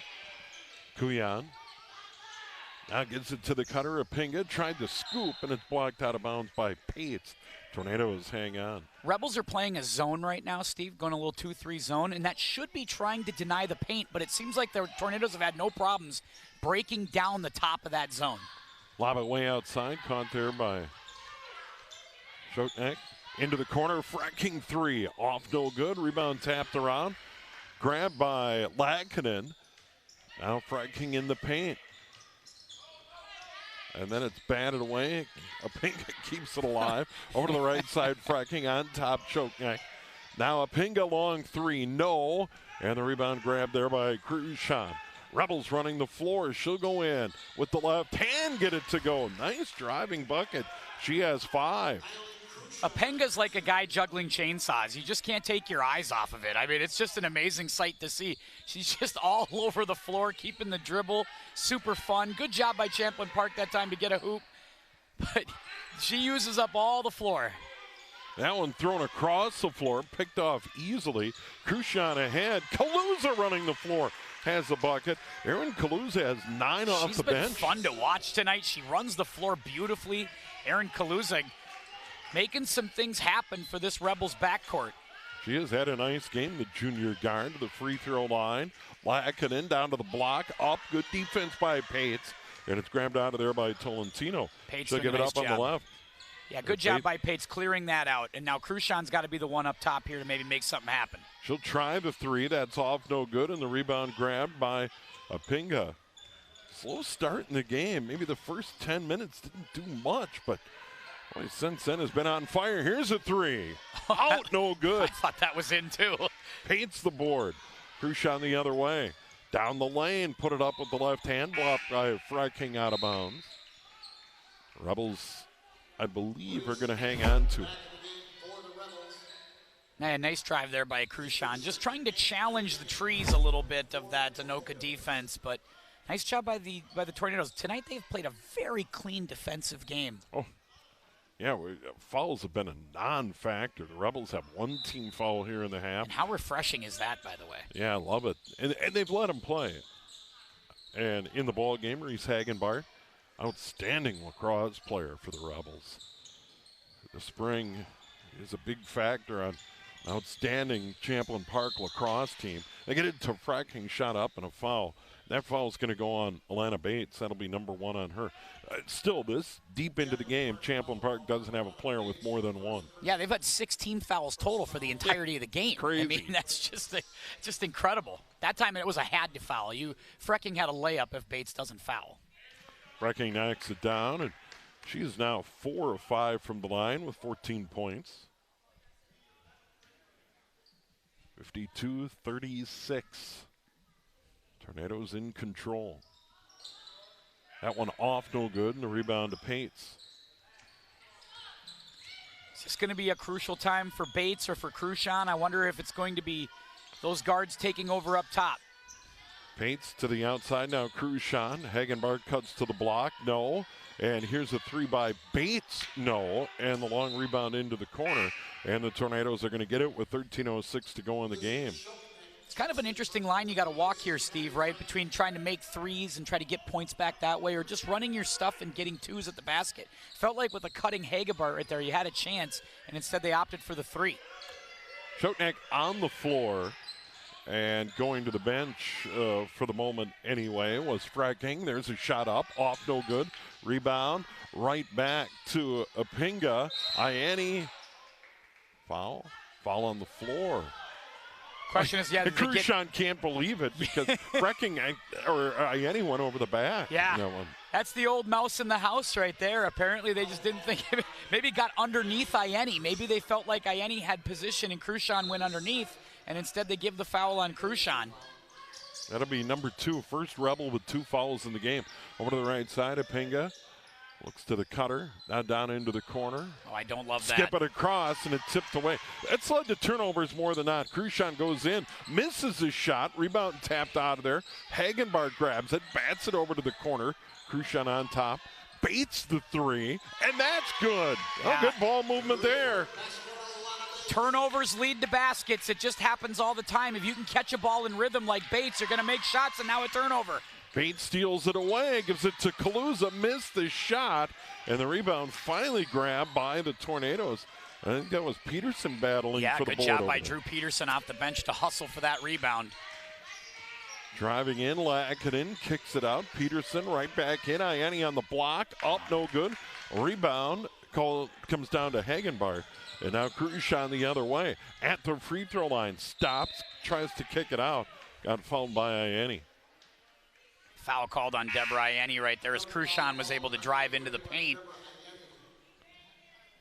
now gets it to the cutter. Pinga tried to scoop, and it's blocked out of bounds by Pates. Tornadoes hang on. Rebels are playing a zone right now, Steve, going a little 2-3 zone, and that should be trying to deny the paint, but it seems like the Tornadoes have had no problems breaking down the top of that zone. Lob it way outside, caught there by Shotnek. Into the corner, Fracking three. Off, no good. Rebound tapped around. Grabbed by Lackinen. Now Fracking in the paint. And then it's batted away. Apinga keeps it alive. Over to the right side, Fracking on top, Shotnek. Now Apinga long three, no. And the rebound grabbed there by Cruzan. Rebels running the floor. She'll go in with the left hand, get it to go. Nice driving bucket. She has 5. Apenga's like a guy juggling chainsaws. You just can't take your eyes off of it. I mean, it's just an amazing sight to see. She's just all over the floor, keeping the dribble. Super fun. Good job by Champlin Park that time to get a hoop. But she uses up all the floor. That one thrown across the floor, picked off easily. Cruzan ahead. Kaluza running the floor. Has the bucket. Erin Kaluza has 9 off the bench. She's been fun to watch tonight. She runs the floor beautifully. Erin Kaluza making some things happen for this Rebels backcourt. She has had a nice game. The junior guard to the free throw line. Lackinen down to the block. Up. Good defense by Pates. And it's grabbed out of there by Tolentino. Pates She'll doing give a it nice up on job. the left. Yeah, good job by Pates clearing that out. And now Cruzan's got to be the one up top here to maybe make something happen. She'll try the three. That's off, no good. And the rebound grabbed by Apinga. Slow start in the game. Maybe the first 10 minutes didn't do much, but boy, since then has been on fire. Here's a three. Out, no good. I thought that was in too. Paints the board. Cruzan the other way. Down the lane, put it up with the left hand, blocked by Fracking out of bounds. Rebels, I believe, are going to hang on to it. Yeah, nice drive there by Cruzan. Just trying to challenge the trees a little bit of that Anoka defense, but nice job by the Tornadoes. Tonight they've played a very clean defensive game. Oh, yeah, fouls have been a non-factor. The Rebels have one team foul here in the half. And how refreshing is that, by the way? Yeah, I love it. And they've let them play. And in the ball game, Reese Hagenbart, outstanding lacrosse player for the Rebels. The spring is a big factor on outstanding Champlin Park lacrosse team. They get it to Fracking, shot up and a foul. That foul is going to go on Alana Bates. That'll be number 1 on her. Still, this deep into the game, Champlin Park doesn't have a player with more than 1. Yeah, they've had 16 fouls total for the entirety of the game. Crazy. I mean, that's just incredible. That time it was a had to foul. Fracking had a layup if Bates doesn't foul. Fracking knocks it down, and she is now 4 of 5 from the line with 14 points. 52-36. Tornadoes in control. That one off, no good, and the rebound to Pates. Is this going to be a crucial time for Bates or for Cruzan? I wonder if it's going to be those guards taking over up top. Pates to the outside now. Cruzan. Hagenbart cuts to the block. No. And here's a three by Bates. No. And the long rebound into the corner. And the Tornadoes are going to get it with 13:06 to go in the game. It's kind of an interesting line you got to walk here, Steve, right? Between trying to make threes and try to get points back that way, or just running your stuff and getting twos at the basket. Felt like with a cutting Hagebart right there, you had a chance, and instead they opted for the three. Schottenhek on the floor and going to the bench for the moment anyway was Frecking. There's a shot up, off no good. Rebound, right back to Apinga. Ianni, foul on the floor. Question is, yeah, Krushan can't believe it because Frecking or Ianni went over the back. Yeah, that's the old mouse in the house right there. Apparently they just didn't think, maybe got underneath Ianni. Maybe they felt like Ianni had position and Krushan went underneath, and instead they give the foul on Krushan. That'll be number 2, first Rebel with 2 fouls in the game. Over to the right side, Apinga looks to the cutter, now down into the corner. Oh, I don't love that. Skip it across, and it tipped away. It's led to turnovers more than not. Krushan goes in, misses his shot, rebound tapped out of there. Hagenbart grabs it, bats it over to the corner. Krushan on top, baits the 3, and that's good. Yeah. Oh, good ball movement there. Turnovers lead to baskets. It just happens all the time. If you can catch a ball in rhythm like Bates, you're going to make shots, and now a turnover. Bates steals it away, gives it to Kaluza, missed the shot, and the rebound finally grabbed by the Tornadoes. I think that was Peterson battling for the board. Yeah, good job by Drew Peterson off the bench to hustle for that rebound. Driving in, Lackinen kicks it out. Peterson right back in. Ianni on the block, up, no good. Rebound comes down to Hagenbart. And now Krushan the other way. At the free throw line, stops, tries to kick it out. Got fouled by Ianni. Foul called on Deborah Ianni right there as Krushan was able to drive into the paint.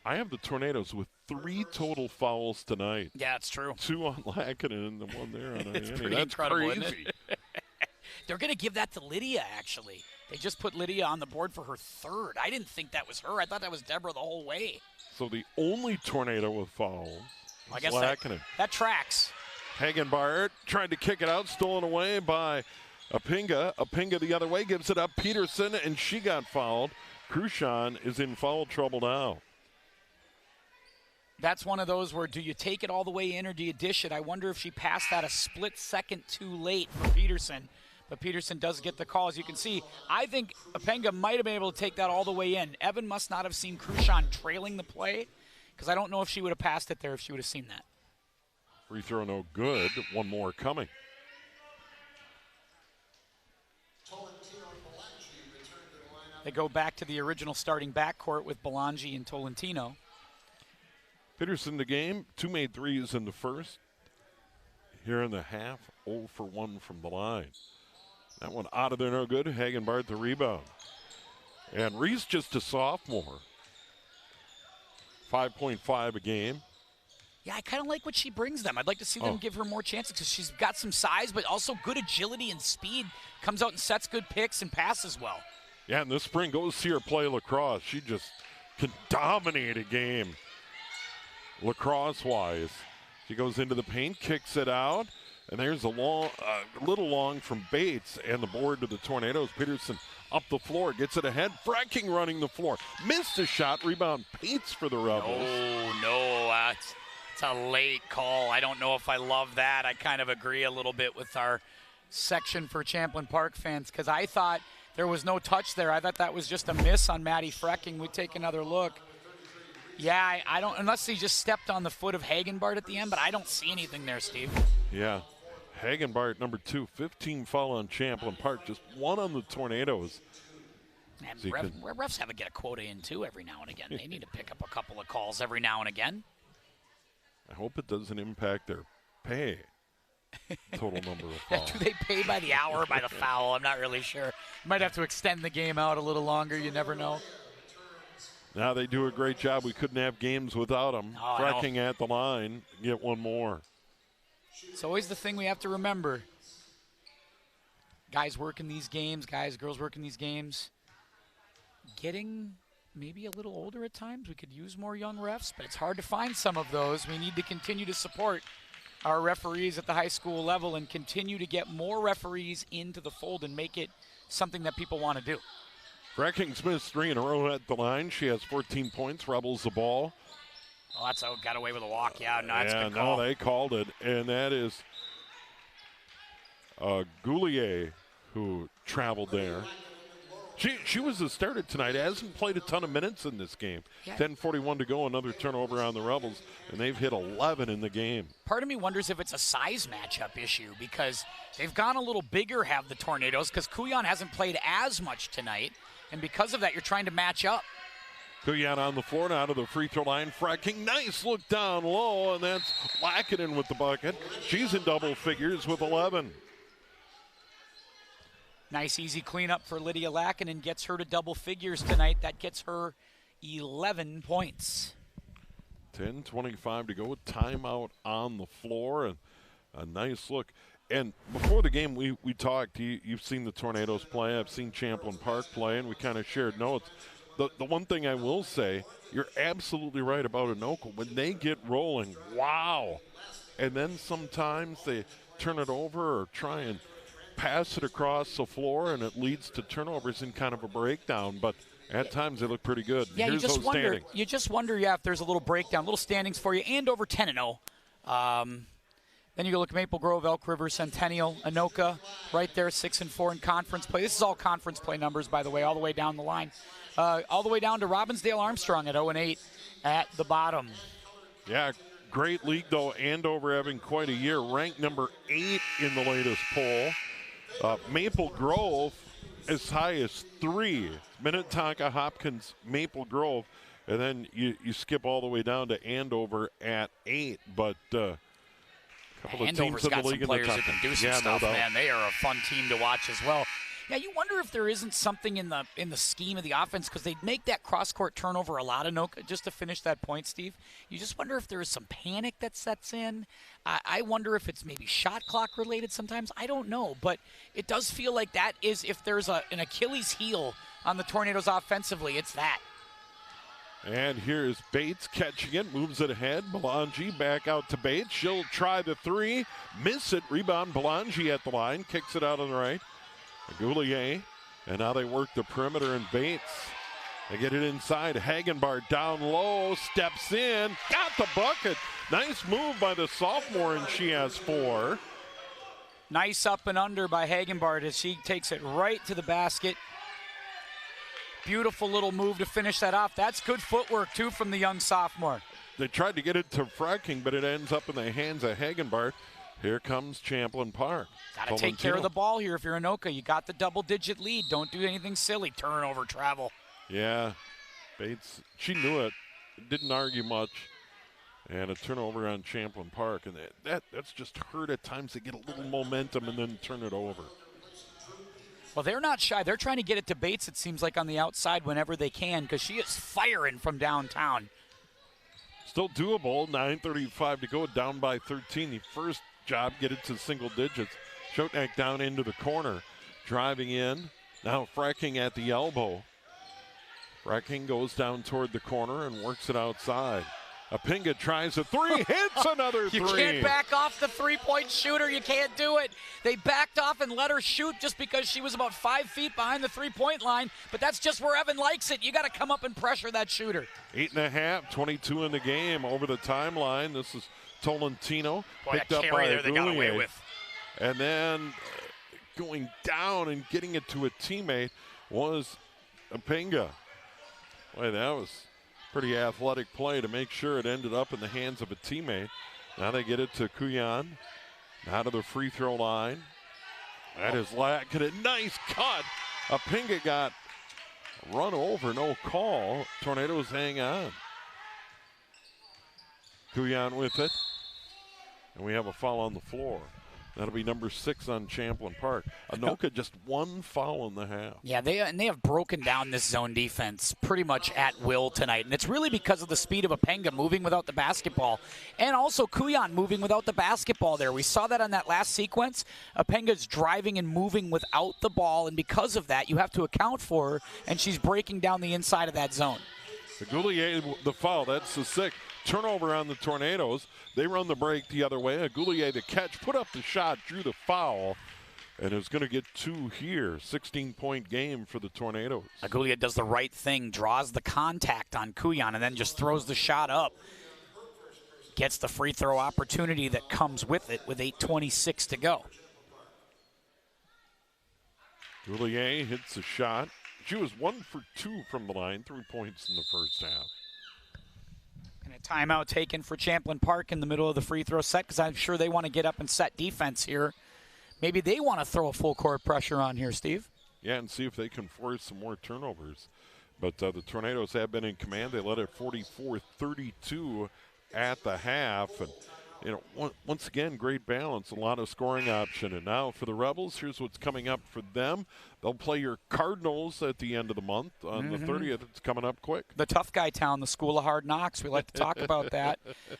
I have the Tornadoes with 3 total fouls tonight. Yeah, that's true. 2 on Lackinen and the 1 there on It's Ianni. pretty That's incredible, crazy. isn't it? They're going to give that to Lydia, actually. They just put Lydia on the board for her 3rd. I didn't think that was her. I thought that was Deborah the whole way. So the only Tornado with fouls I guess Lackinen. that tracks. Hagenbart tried to kick it out, stolen away by Apinga. Apinga the other way, gives it up. Peterson, and she got fouled. Krushan is in foul trouble now. That's one of those where do you take it all the way in or do you dish it? I wonder if she passed that a split second too late for Peterson. But Peterson does get the call. As you can see, I think Apinga might have been able to take that all the way in. Evan must not have seen Krushan trailing the play because I don't know if she would have passed it there if she would have seen that. Free throw no good. 1 more coming. They go back to the original starting backcourt with Belangi and Tolentino. Peterson the game, 2 made threes in the first. Here in the half, 0 for 1 from the line. That one out of there, no good. Hagenbart the rebound. And Reese just a sophomore. 5.5 a game. Yeah, I kind of like what she brings them. I'd like to see them give her more chances because she's got some size, but also good agility and speed. Comes out and sets good picks and passes well. Yeah, and this spring, go see her play lacrosse. She just can dominate a game lacrosse-wise. She goes into the paint, kicks it out, and there's a little long from Bates and the board to the Tornadoes. Peterson up the floor, gets it ahead. Frecking running the floor. Missed a shot, rebound Bates for the Rebels. No, it's a late call. I don't know if I love that. I kind of agree a little bit with our section for Champlin Park fans because I thought there was no touch there. I thought that was just a miss on Maddie Frecking. We take another look. Yeah, I don't, unless he just stepped on the foot of Hagenbart at the end, but I don't see anything there, Steve. Yeah. Hagenbart, number 2, 15 foul on Champlin Park, just 1 on the Tornadoes. And refs have to get a quota in, too, every now and again. They need to pick up a couple of calls every now and again. I hope it doesn't impact their pay. Total number of fouls. Do they pay by the hour or by the foul? I'm not really sure. You might have to extend the game out a little longer. You never know. Now they do a great job. We couldn't have games without them. Frecking at the line, get 1 more. It's always the thing we have to remember. Guys working these games, girls working these games. Getting maybe a little older at times. We could use more young refs, but it's hard to find some of those. We need to continue to support our referees at the high school level and continue to get more referees into the fold and make it something that people want to do. Frecking Smith's 3 in a row at the line. She has 14 points, Rebels the ball. Oh, got away with a walk. Yeah, no, that's a good call. No, they called it, and that is Goulier, who traveled there. She was the starter tonight. Hasn't played a ton of minutes in this game. Yeah. 10:41 to go. Another turnover on the Rebels, and they've hit 11 in the game. Part of me wonders if it's a size matchup issue because they've gone a little bigger, have the Tornadoes, because Kuyan hasn't played as much tonight, and because of that, you're trying to match up. Kuyan on the floor, now to the free throw line. Fracking, nice look down low, and that's Lackinen with the bucket. She's in double figures with 11. Nice easy cleanup for Lydia Lackinen, gets her to double figures tonight. That gets her 11 points. 10:25 to go. Timeout on the floor, and a nice look. And before the game, we talked. You've seen the Tornadoes play. I've seen Champlin Park play, and we kind of shared notes. The one thing I will say, you're absolutely right about Anoka. When they get rolling, wow. And then sometimes they turn it over or try and pass it across the floor, and it leads to turnovers in kind of a breakdown. But at times they look pretty good. Yeah, Here's those standings. You just wonder, if there's a little breakdown, little standings for you, and over 10-0. Then you go look at Maple Grove, Elk River, Centennial, Anoka, right there, 6-4 in conference play. This is all conference play numbers, by the way, all the way down the line. All the way down to Robbinsdale Armstrong at 0-8 at the bottom. Yeah, great league, though. Andover having quite a year, ranked number 8 in the latest poll. Maple Grove as high as 3. Minnetonka, Hopkins, Maple Grove, and then you skip all the way down to Andover at 8. But a couple of teams in the league in the top 10. Andover's got some players who can do some stuff, man. They are a fun team to watch as well. Yeah, you wonder if there isn't something in the scheme of the offense, because they make that cross-court turnover a lot, Anoka, just to finish that point, Steve. You just wonder if there is some panic that sets in. I wonder if it's maybe shot clock related sometimes. I don't know, but it does feel like that is, if there's an Achilles heel on the Tornadoes offensively, it's that. And here is Bates catching it, moves it ahead. Belangi back out to Bates. She'll try the 3, miss it. Rebound, Belangi at the line, kicks it out on the right. Goulier, and now they work the perimeter, and Bates. They get it inside. Hagenbart down low, steps in, got the bucket. Nice move by the sophomore, and she has 4. Nice up and under by Hagenbart as she takes it right to the basket. Beautiful little move to finish that off. That's good footwork, too, from the young sophomore. They tried to get it to Fracking, but it ends up in the hands of Hagenbart. Here comes Champlin Park. Got to take care of the ball here if you're Anoka. You got the double-digit lead. Don't do anything silly. Turnover, travel. Yeah, Bates, she knew it. Didn't argue much. And a turnover on Champlin Park. And that's just hurt at times. They get a little momentum and then turn it over. Well, they're not shy. They're trying to get it to Bates, it seems like, on the outside whenever they can, because she is firing from downtown. Still doable. 9:35 to go, down by 13. The first job, get it to single digits. Shotnak down into the corner, driving in. Now Fracking at the elbow. Fracking goes down toward the corner and works it outside. Apinga tries a 3, hits another 3. You can't back off the three-point shooter. You can't do it. They backed off and let her shoot just because she was about 5 feet behind the three-point line, but that's just where Evan likes it. You got to come up and pressure that shooter. 8.5, 22 in the game over the timeline. This is Tolentino. Boy, picked that up carry by there they got away Goulier. with. And then going down and getting it to a teammate was Apinga. Boy, that was pretty athletic play to make sure it ended up in the hands of a teammate. Now they get it to Kuyan. Now to the free throw line. That is Lackinen. Nice cut. Apinga got run over, no call. Tornadoes hang on. Kuyan with it. And we have a foul on the floor. That'll be number 6 on Champlin Park. Anoka just 1 foul in the half. Yeah, they have broken down this zone defense pretty much at will tonight. And it's really because of the speed of Apinga moving without the basketball. And also Kuyan moving without the basketball there. We saw that on that last sequence. Apinga's driving and moving without the ball. And because of that, you have to account for her. And she's breaking down the inside of that zone. The Goulier, the foul, that's the 6th. Turnover on the Tornadoes. They run the break the other way. Goulier the catch, put up the shot, drew the foul, and is going to get 2 here. 16-point game for the Tornadoes. Goulier does the right thing, draws the contact on Kuyan, and then just throws the shot up. Gets the free throw opportunity that comes with it with 8:26 to go. Goulier hits a shot. She was 1 for 2 from the line, 3 points in the first half. And a timeout taken for Champlin Park in the middle of the free throw set because I'm sure they want to get up and set defense here. Maybe they want to throw a full court pressure on here, Steve. Yeah, and see if they can force some more turnovers. But the Tornadoes have been in command. They led at 44-32 at the half. And, once again, great balance, a lot of scoring option. And now for the Rebels, here's what's coming up for them. They'll play your Cardinals at the end of the month. On the 30th, it's coming up quick. The tough guy town, the School of Hard Knocks. We like to talk about that.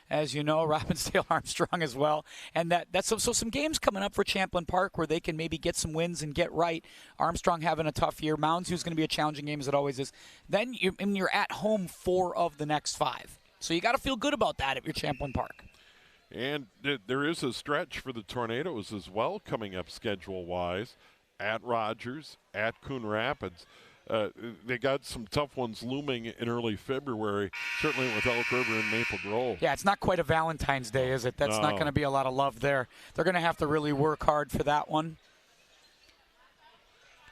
As you know, Robbinsdale Armstrong as well. And that's so some games coming up for Champlin Park where they can maybe get some wins and get right. Armstrong having a tough year. Mounds, who's going to be a challenging game as it always is. Then you're at home 4 of the next 5. So you got to feel good about that at your Champlin Park. And there is a stretch for the Tornadoes as well coming up schedule-wise. At Rogers, at Coon Rapids. They got some tough ones looming in early February, certainly with Elk River and Maple Grove. Yeah, it's not quite a Valentine's Day, is it? That's not going to be a lot of love there. They're going to have to really work hard for that one.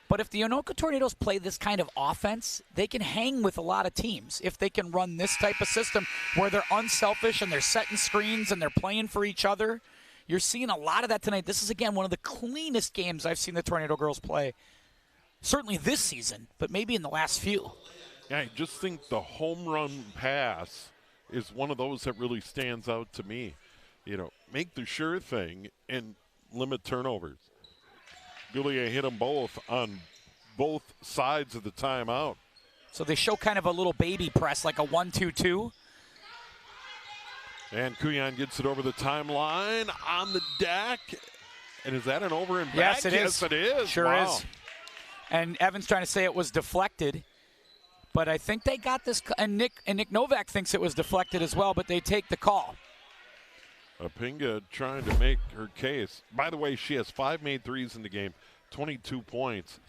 But if the Anoka Tornadoes play this kind of offense, they can hang with a lot of teams. If they can run this type of system where they're unselfish and they're setting screens and they're playing for each other, you're seeing a lot of that tonight. This is, again, one of the cleanest games I've seen the Tornado girls play, certainly this season, but maybe in the last few. Yeah, I just think the home run pass is one of those that really stands out to me. Make the sure thing and limit turnovers. Goulier hit them both on both sides of the timeout. So they show kind of a little baby press, like a 1-2-2. And Kuyan gets it over the timeline on the deck. And is that an over and back? Yes, it is. Yes, it is. Sure is. And Evan's trying to say it was deflected. But I think they got this. And Nick Novak thinks it was deflected as well, but they take the call. Apinga trying to make her case. By the way, she has 5 made threes in the game, 22 points,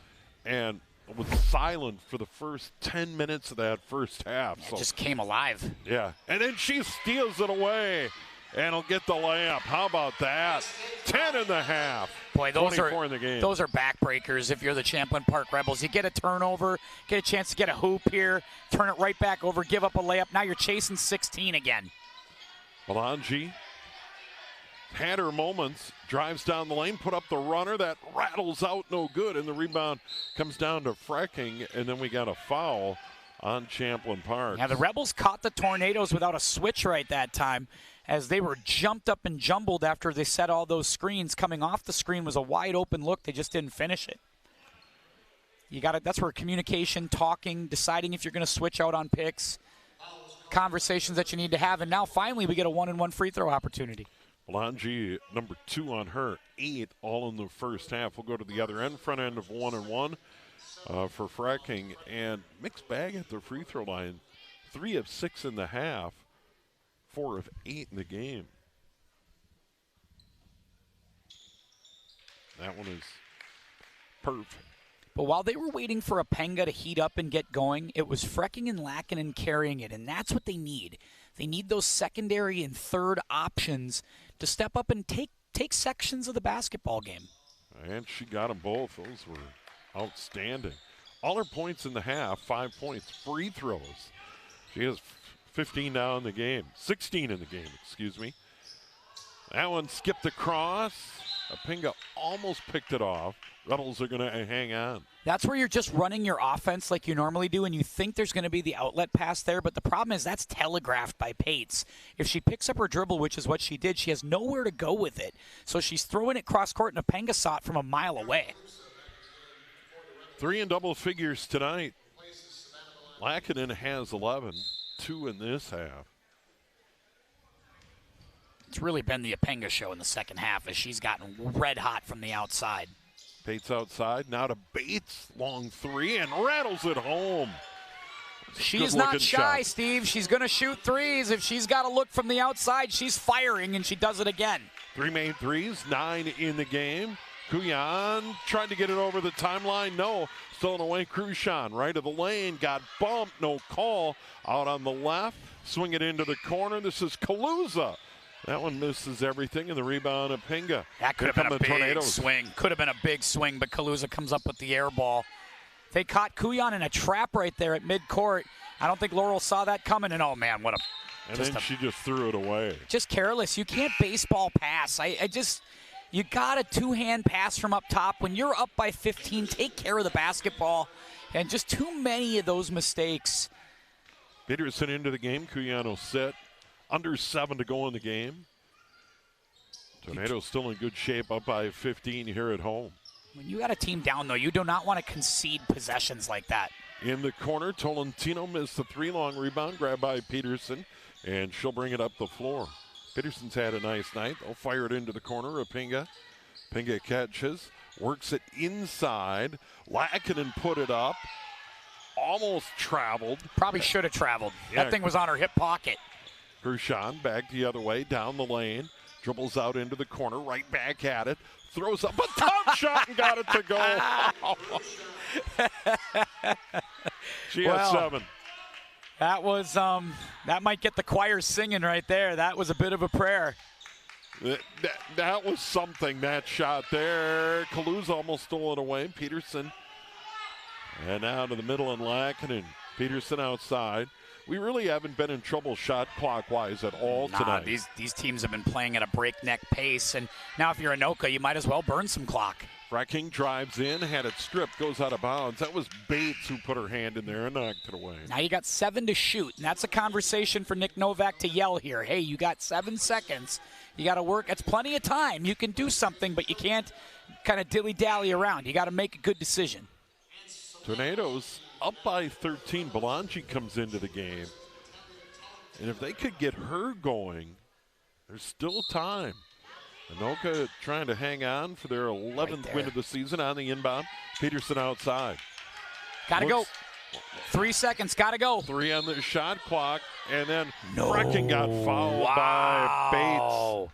and was silent for the first 10 minutes of that first half. So, just came alive. Yeah, and then she steals it away, and will get the layup. How about that? 10 in the half. Boy, those 24 in the game. Those are backbreakers if you're the Champlin Park Rebels. You get a turnover, get a chance to get a hoop here, turn it right back over, give up a layup. Now you're chasing 16 again. Melange had her moments, drives down the lane, put up the runner, that rattles out no good, and the rebound comes down to Frecking, and then we got a foul on Champlin Park. Yeah, the Rebels caught the Tornadoes without a switch right that time as they were jumped up and jumbled after they set all those screens. Coming off the screen was a wide open look. They just didn't finish it. That's where communication, talking, deciding if you're going to switch out on picks, conversations that you need to have, and now finally we get a 1-and-1 free throw opportunity. Melange, number 2 on her, 8 all in the first half. We'll go to the other end, front end of 1-and-1 for Frecking. And mixed bag at the free throw line. 3 of 6 in the half, 4 of 8 in the game. That one is perfect. But while they were waiting for Apinga to heat up and get going, it was Frecking and Lackinen carrying it, and that's what they need. They need those secondary and third options to step up and take sections of the basketball game. And she got them both. Those were outstanding. All her points in the half, 5 points. Free throws. She has 15 now in the game. 16 in the game, excuse me. That one skipped across. Apinga almost picked it off. Rebels are going to hang on. That's where you're just running your offense like you normally do, and you think there's going to be the outlet pass there, but the problem is that's telegraphed by Pates. If she picks up her dribble, which is what she did, she has nowhere to go with it. So she's throwing it cross-court, and Apinga saw it from a mile away. 3 in double figures tonight. Lackinen has 11, 2 in this half. It's really been the Apinga show in the second half as she's gotten red hot from the outside. Pates outside, now to Bates, long 3, and rattles it home. She's not shy, Steve. She's going to shoot threes. If she's got to look from the outside, she's firing, and she does it again. 3 made threes, 9 in the game. Kuyan tried to get it over the timeline. No, stolen away. Crucian right of the lane, got bumped, no call. Out on the left, swing it into the corner. This is Kaluza. That one misses everything, and the rebound of Pinga. That could have been a big swing. Could have been a big swing, but Kaluza comes up with the air ball. They caught Kuyan in a trap right there at midcourt. I don't think Laurel saw that coming, and oh man, what a... And then she just threw it away. Just careless. You can't baseball pass. You got a two-hand pass from up top. When you're up by 15, take care of the basketball. And just too many of those mistakes. Peterson into the game. Cuyano set. Under 7 to go in the game. Tornado's still in good shape, up by 15 here at home. When you got a team down, though, you do not want to concede possessions like that. In the corner, Tolentino missed the 3 long rebound, grabbed by Peterson, and she'll bring it up the floor. Peterson's had a nice night. They'll fire it into the corner of Pinga. Pinga catches, works it inside. Lackinen put it up. Almost traveled. Probably should have traveled. Yeah. That thing was on her hip pocket. Gershon back the other way, down the lane. Dribbles out into the corner, right back at it. Throws up a tough shot and got it to go. She had 7. That was that might get the choir singing right there. That was a bit of a prayer. That was something, that shot there. Kaluza almost stole it away. Peterson. And now to the middle and Lackinen. Peterson outside. We really haven't been in trouble shot clock-wise at all tonight. These teams have been playing at a breakneck pace, and now if you're Anoka, you might as well burn some clock. Frecking drives in, had it stripped, goes out of bounds. That was Bates who put her hand in there and knocked it away. Now you got 7 to shoot, and that's a conversation for Nick Novak to yell here. Hey, you got 7 seconds. You got to work. It's plenty of time. You can do something, but you can't kind of dilly-dally around. You got to make a good decision. Tornadoes up by 13. Belangi comes into the game. And if they could get her going, there's still time. Anoka trying to hang on for their 11th win of the season on the inbound. Peterson outside. Got to go. 3 seconds. Got to go. 3 on the shot clock. And then Frecking got fouled by Bates.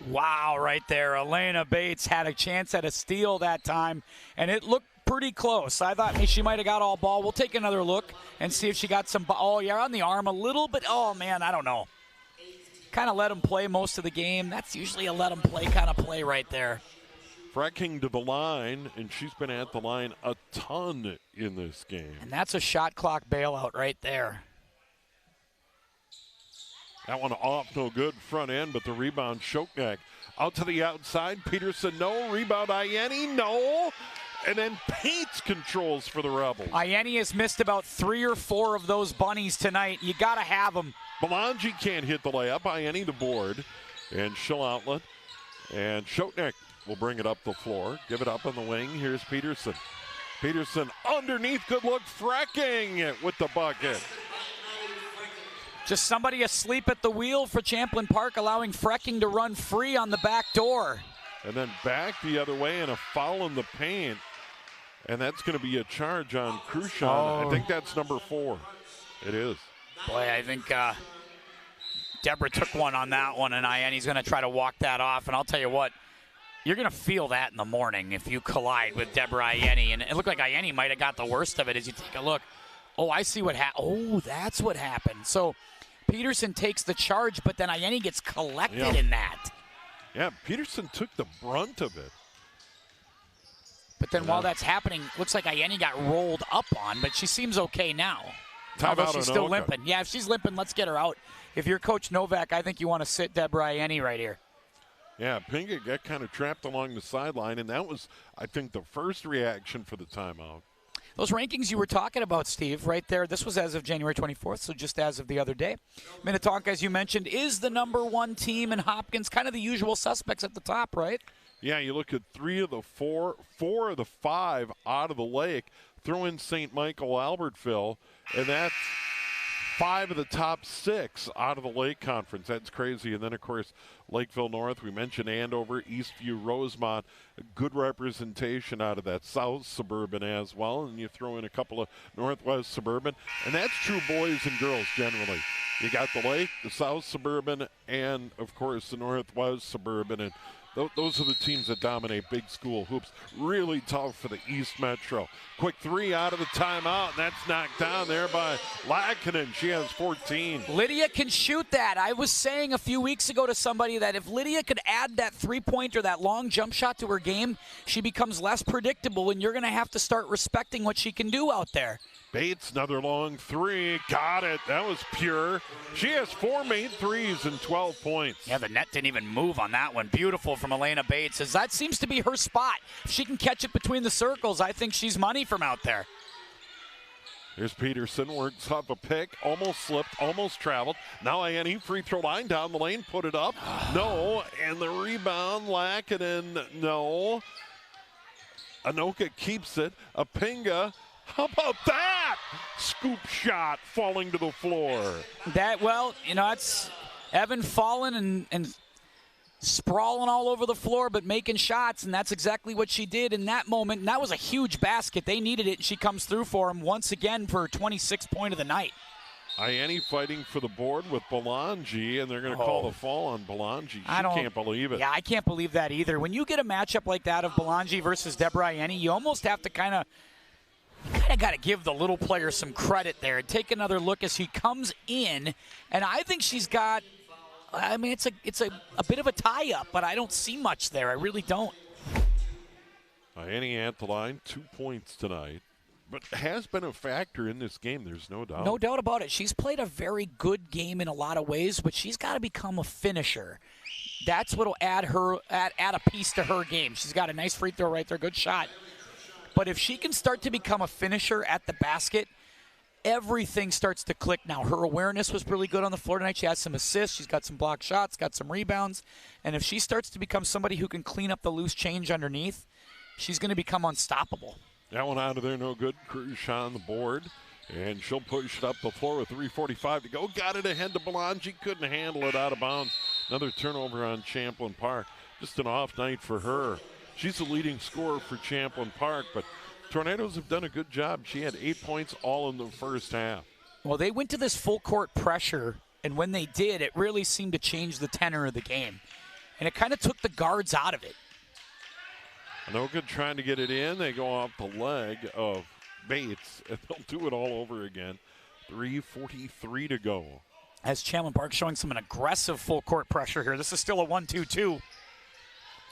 Wow, right there. Elena Bates had a chance at a steal that time, and it looked pretty close. I thought she might have got all ball. We'll take another look and see if she got some ball. Oh, yeah, on the arm a little bit. Oh, man, I don't know. Kind of let them play most of the game. That's usually a let them play kind of play right there. Frecking to the line, and she's been at the line a ton in this game. And that's a shot clock bailout right there. That one off, no good, front end, but the rebound, Shoknak. Out to the outside, Peterson, no. Rebound, Ayeni, no. And then Pates controls for the Rebels. Ayeni has missed about 3 or 4 of those bunnies tonight. You got to have them. Belangi can't hit the layup. Ayeni the board. And she'll outlet. And Shoknak will bring it up the floor. Give it up on the wing. Here's Peterson. Peterson underneath. Good look. Frecking with the bucket. Just somebody asleep at the wheel for Champlin Park, allowing Frecking to run free on the back door. And then back the other way and a foul in the paint. And that's going to be a charge on Crucian. I think that's number 4. It is. Boy, I think Deborah took one on that one, and Ayeni's going to try to walk that off. And I'll tell you what, you're going to feel that in the morning if you collide with Deborah Ayeni. And it looked like Ayeni might have got the worst of it as you take a look. Oh, I see what happened. Oh, that's what happened. So Peterson takes the charge, but then Ayeni gets collected in that. Yeah, Peterson took the brunt of it. But then while that's happening, looks like Ayeni got rolled up on, but she seems okay now. Although she's still limping. Yeah, if she's limping, let's get her out. If you're Coach Novak, I think you want to sit Deborah Ayeni right here. Yeah, Pinga got kind of trapped along the sideline, and that was, I think, the first reaction for the timeout. Those rankings you were talking about, Steve, right there, this was as of January 24th, so just as of the other day. Minnetonka, as you mentioned, is the number 1 team in Hopkins, kind of the usual suspects at the top, right? Yeah, you look at 3 of the 4 of the 5 out of the lake. Throw in St. Michael, Albertville, and that's 5 of the top 6 out of the Lake Conference. That's crazy. And then, of course, Lakeville North. We mentioned Andover, Eastview, Rosemont. A good representation out of that South Suburban as well. And you throw in a couple of Northwest Suburban. And that's true boys and girls generally. You got the Lake, the South Suburban, and, of course, the Northwest Suburban. And Those are the teams that dominate big school hoops. Really tough for the East Metro. Quick three out of the timeout, and that's knocked down there by Lackinen. She has 14. Lydia can shoot that. I was saying a few weeks ago to somebody that if Lydia could add that three-pointer, that long jump shot to her game, she becomes less predictable, and you're going to have to start respecting what she can do out there. Bates, another long three. Got it. That was pure. She has 4 made threes and 12 points. Yeah, the net didn't even move on that one. Beautiful from Elena Bates, as that seems to be her spot. If she can catch it between the circles, I think she's money from out there. Here's Peterson, works up a pick, almost slipped, almost traveled. Now Ianni, free throw line down the lane, put it up. No, and the rebound, Lackinen, no. Anoka keeps it. Apinga, how about that? Scoop shot falling to the floor. It's Evan falling and sprawling all over the floor, but making shots, and that's exactly what she did in that moment. And that was a huge basket. They needed it, and she comes through for them once again for her 26th point of the night. Ianni fighting for the board with Belangi, and they're going to call the fall on Belangi. She can't believe it. Yeah, I can't believe that either. When you get a matchup like that of Belangi versus Deborah Ianni, you almost have to kind of got to give the little player some credit there and take another look as he comes in. And I think she's got, it's a bit of a tie-up, but I don't see much there. I really don't. Ianni at the line, 2 points tonight, but has been a factor in this game, there's no doubt. No doubt about it. She's played a very good game in a lot of ways, but she's got to become a finisher. That's what will add a piece to her game. She's got a nice free throw right there, good shot. But if she can start to become a finisher at the basket, everything starts to click now. Her awareness was really good on the floor tonight. She has some assists. She's got some blocked shots, got some rebounds. And if she starts to become somebody who can clean up the loose change underneath, she's going to become unstoppable. That one out of there, no good. Cruz on the board, and she'll push it up the floor with 3:45 to go. Got it ahead to Belangi, couldn't handle it out of bounds. Another turnover on Champlin Park. Just an off night for her. She's the leading scorer for Champlin Park, but Tornadoes have done a good job. She had 8 points all in the first half. Well, they went to this full court pressure, and when they did, it really seemed to change the tenor of the game. And it kind of took the guards out of it. Anoka trying to get it in. They go off the leg of Bates, and they'll do it all over again. 3:43 to go. As Champlin Park showing some aggressive full court pressure here. This is still a 1-2-2,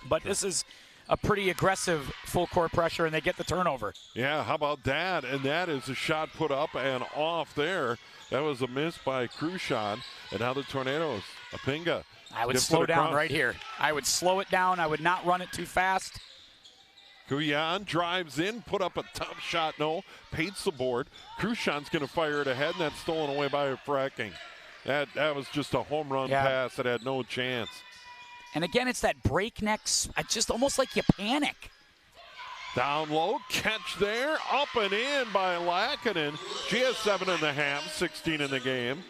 but this is a pretty aggressive full court pressure, and they get the turnover. Yeah, how about that? And that is a shot put up and off there. That was a miss by Crucian. And now the Tornadoes, Apinga. I would slow down right here. I would slow it down. I would not run it too fast. Kuyan drives in, put up a tough shot. No, paints the board. Crucian's going to fire it ahead, and that's stolen away by Fracking. That was just a home run pass that had no chance. And again, it's that breakneck, it's just almost like you panic. Down low, catch there, up and in by Lackinen. She has 7.5, 16 in the game.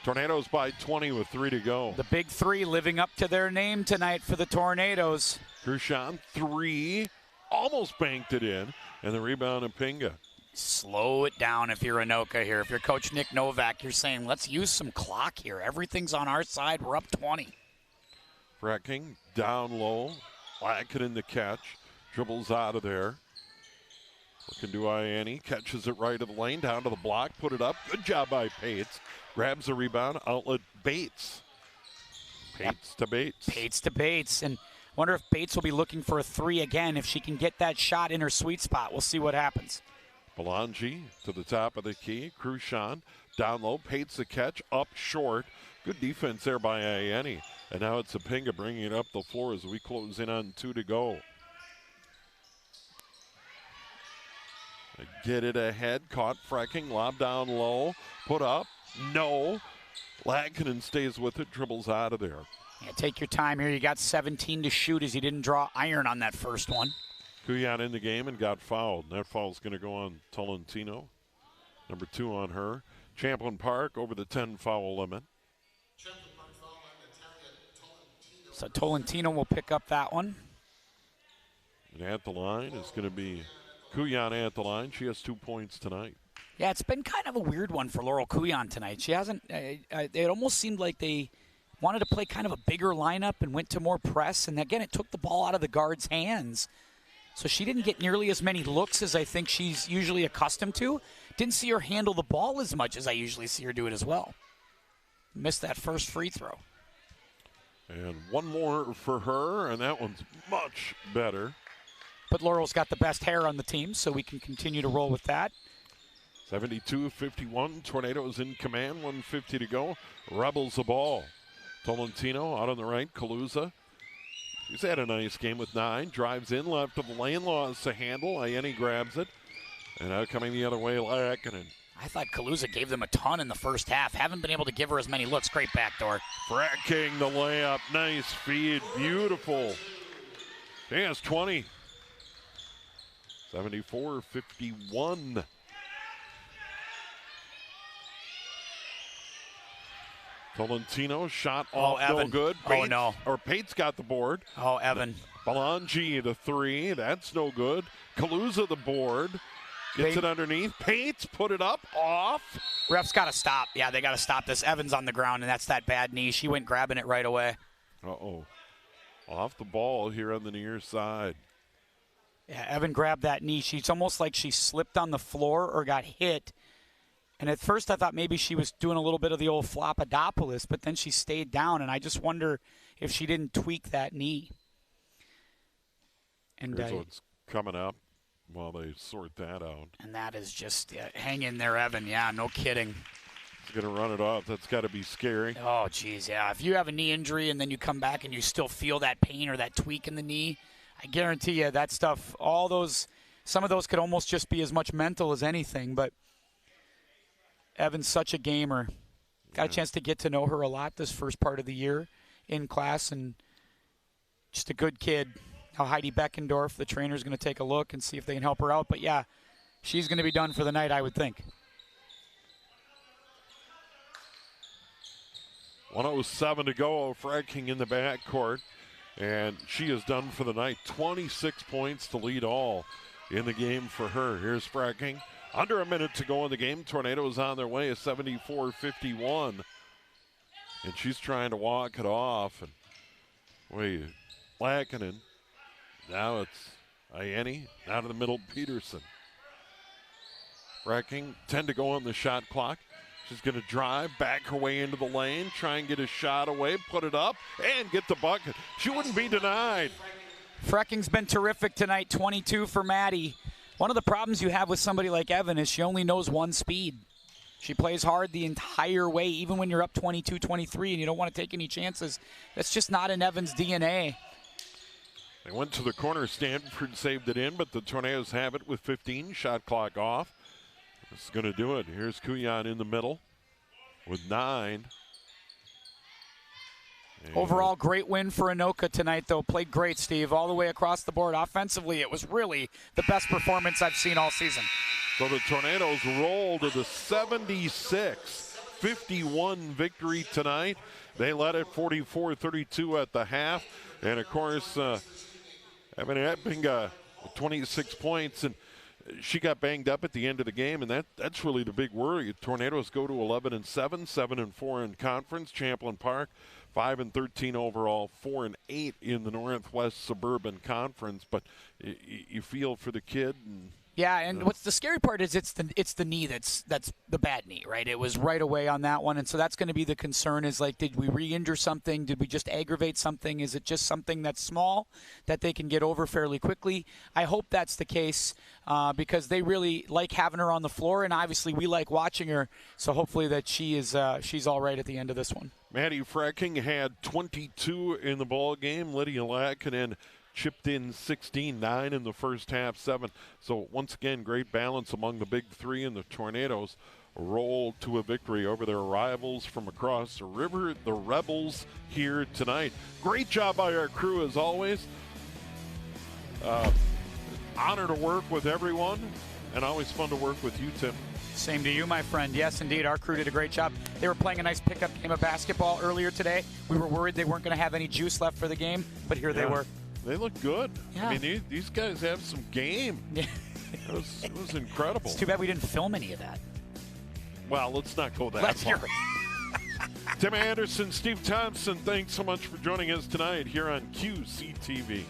Tornadoes by 20 with 3 to go. The big three living up to their name tonight for the Tornadoes. Crucian, 3, almost banked it in, and the rebound of Pinga. Slow it down if you're Anoka here. If you're Coach Nick Novak, you're saying, let's use some clock here. Everything's on our side. We're up 20. Fracking down low, Lackinen the catch, dribbles out of there. Looking to Ianni, catches it right of the lane, down to the block, put it up. Good job by Pates. Grabs the rebound, outlet Bates. Pates to Bates. Pates to Bates. And wonder if Bates will be looking for a 3 again. If she can get that shot in her sweet spot, we'll see what happens. Belangi to the top of the key. Crucian down low, Pates the catch, up short. Good defense there by Ianni. And now it's Apinga bringing it up the floor as we close in on 2 to go. Get it ahead, caught Fracking, lob down low, put up, no. Lackinen stays with it, dribbles out of there. Yeah, take your time here. You got 17 to shoot as you didn't draw iron on that first one. Kuyan in the game and got fouled. That foul's going to go on Tolentino. Number 2 on her. Champlin Park over the 10 foul limit. So Tolentino will pick up that one. And at the line is going to be Kuyan at the line. She has 2 points tonight. Yeah, it's been kind of a weird one for Laurel Kuyan tonight. She hasn't. It almost seemed like they wanted to play kind of a bigger lineup and went to more press. And again, it took the ball out of the guard's hands. So she didn't get nearly as many looks as I think she's usually accustomed to. Didn't see her handle the ball as much as I usually see her do it as well. Missed that first free throw. And one more for her, and that one's much better. But Laurel's got the best hair on the team, so we can continue to roll with that. 72-51, Tornadoes in command, 1:50 to go. Rebels the ball. Tolentino out on the right, Kaluza. He's had a nice game with 9. Drives in, left of the lane, lost the handle. Ayeni grabs it. And now coming the other way, Lackinen. I thought Kaluza gave them a ton in the first half. Haven't been able to give her as many looks. Great backdoor. Fracking the layup. Nice feed. Beautiful. She has 20. 74-51. Tolentino shot off, no good. Pates, oh, no. Or Pate's got the board. Oh, Evan. Balanji, the 3. That's no good. Kaluza, the board. Gets it underneath. Pates put it up, off. Ref's got to stop. Yeah, they got to stop this. Evan's on the ground, and that's that bad knee. She went grabbing it right away. Uh-oh. Off the ball here on the near side. Yeah, Evan grabbed that knee. She's almost like she slipped on the floor or got hit. And at first I thought maybe she was doing a little bit of the old Flopodopoulos, but then she stayed down, and I just wonder if she didn't tweak that knee. And here's what's coming up while they sort that out. And that is just, hang in there, Evan. Yeah, no kidding. He's going to run it off. That's got to be scary. Oh, geez, yeah. If you have a knee injury and then you come back and you still feel that pain or that tweak in the knee, I guarantee you that stuff, some of those could almost just be as much mental as anything, but Evan's such a gamer. Got a chance to get to know her a lot this first part of the year in class, and just a good kid. Now Heidi Beckendorf, the trainer, is going to take a look and see if they can help her out. But, yeah, she's going to be done for the night, I would think. 1:07 to go. Fracking in the backcourt, and she is done for the night. 26 points to lead all in the game for her. Here's Fracking. Under a minute to go in the game. Tornadoes on their way, a 74-51. And she's trying to walk it off. And Lackinen. Now it's Ayeni. Out of the middle, Peterson. Fracking, 10 to go on the shot clock. She's going to drive, back her way into the lane, try and get a shot away, put it up, and get the bucket. She wouldn't be denied. Fracking's been terrific tonight, 22 for Maddie. One of the problems you have with somebody like Evan is she only knows one speed. She plays hard the entire way, even when you're up 22-23 and you don't want to take any chances. That's just not in Evan's DNA. They went to the corner. Stanford saved it in, but the Tornadoes have it with 15. Shot clock off. This is going to do it. Here's Kuyan in the middle with 9. Overall, great win for Anoka tonight, though. Played great, Steve, all the way across the board. Offensively, it was really the best performance I've seen all season. So the Tornadoes roll to the 76-51 victory tonight. They led it 44-32 at the half. And, of course, Evan Eppinga with 26 points. And she got banged up at the end of the game, and that's really the big worry. Tornadoes go to 11-7, 7-4 in conference. Champlin Park, 5-13 overall, 4-8 in the Northwest Suburban Conference. But you feel for the kid. Yeah, and what's the scary part is it's the knee that's the bad knee, right? It was right away on that one, and so that's going to be the concern is, like, did we re-injure something? Did we just aggravate something? Is it just something that's small that they can get over fairly quickly? I hope that's the case because they really like having her on the floor, and obviously we like watching her, so hopefully that she's all right at the end of this one. Maddie Fracking had 22 in the ball game. Lydia Lackinen chipped in 16, 9 in the first half, 7. So once again, great balance among the big three, and the Tornadoes roll to a victory over their rivals from across the river, the Rebels, here tonight. Great job by our crew as always. Honor to work with everyone, and always fun to work with you, Tim. Same to you, my friend. Yes, indeed. Our crew did a great job. They were playing a nice pickup game of basketball earlier today. We were worried they weren't going to have any juice left for the game, but here they were. They look good. Yeah. I mean, these guys have some game. Yeah. It was incredible. It's too bad we didn't film any of that. Well, let's not go that far. Tim Anderson, Steve Thompson, thanks so much for joining us tonight here on QCTV.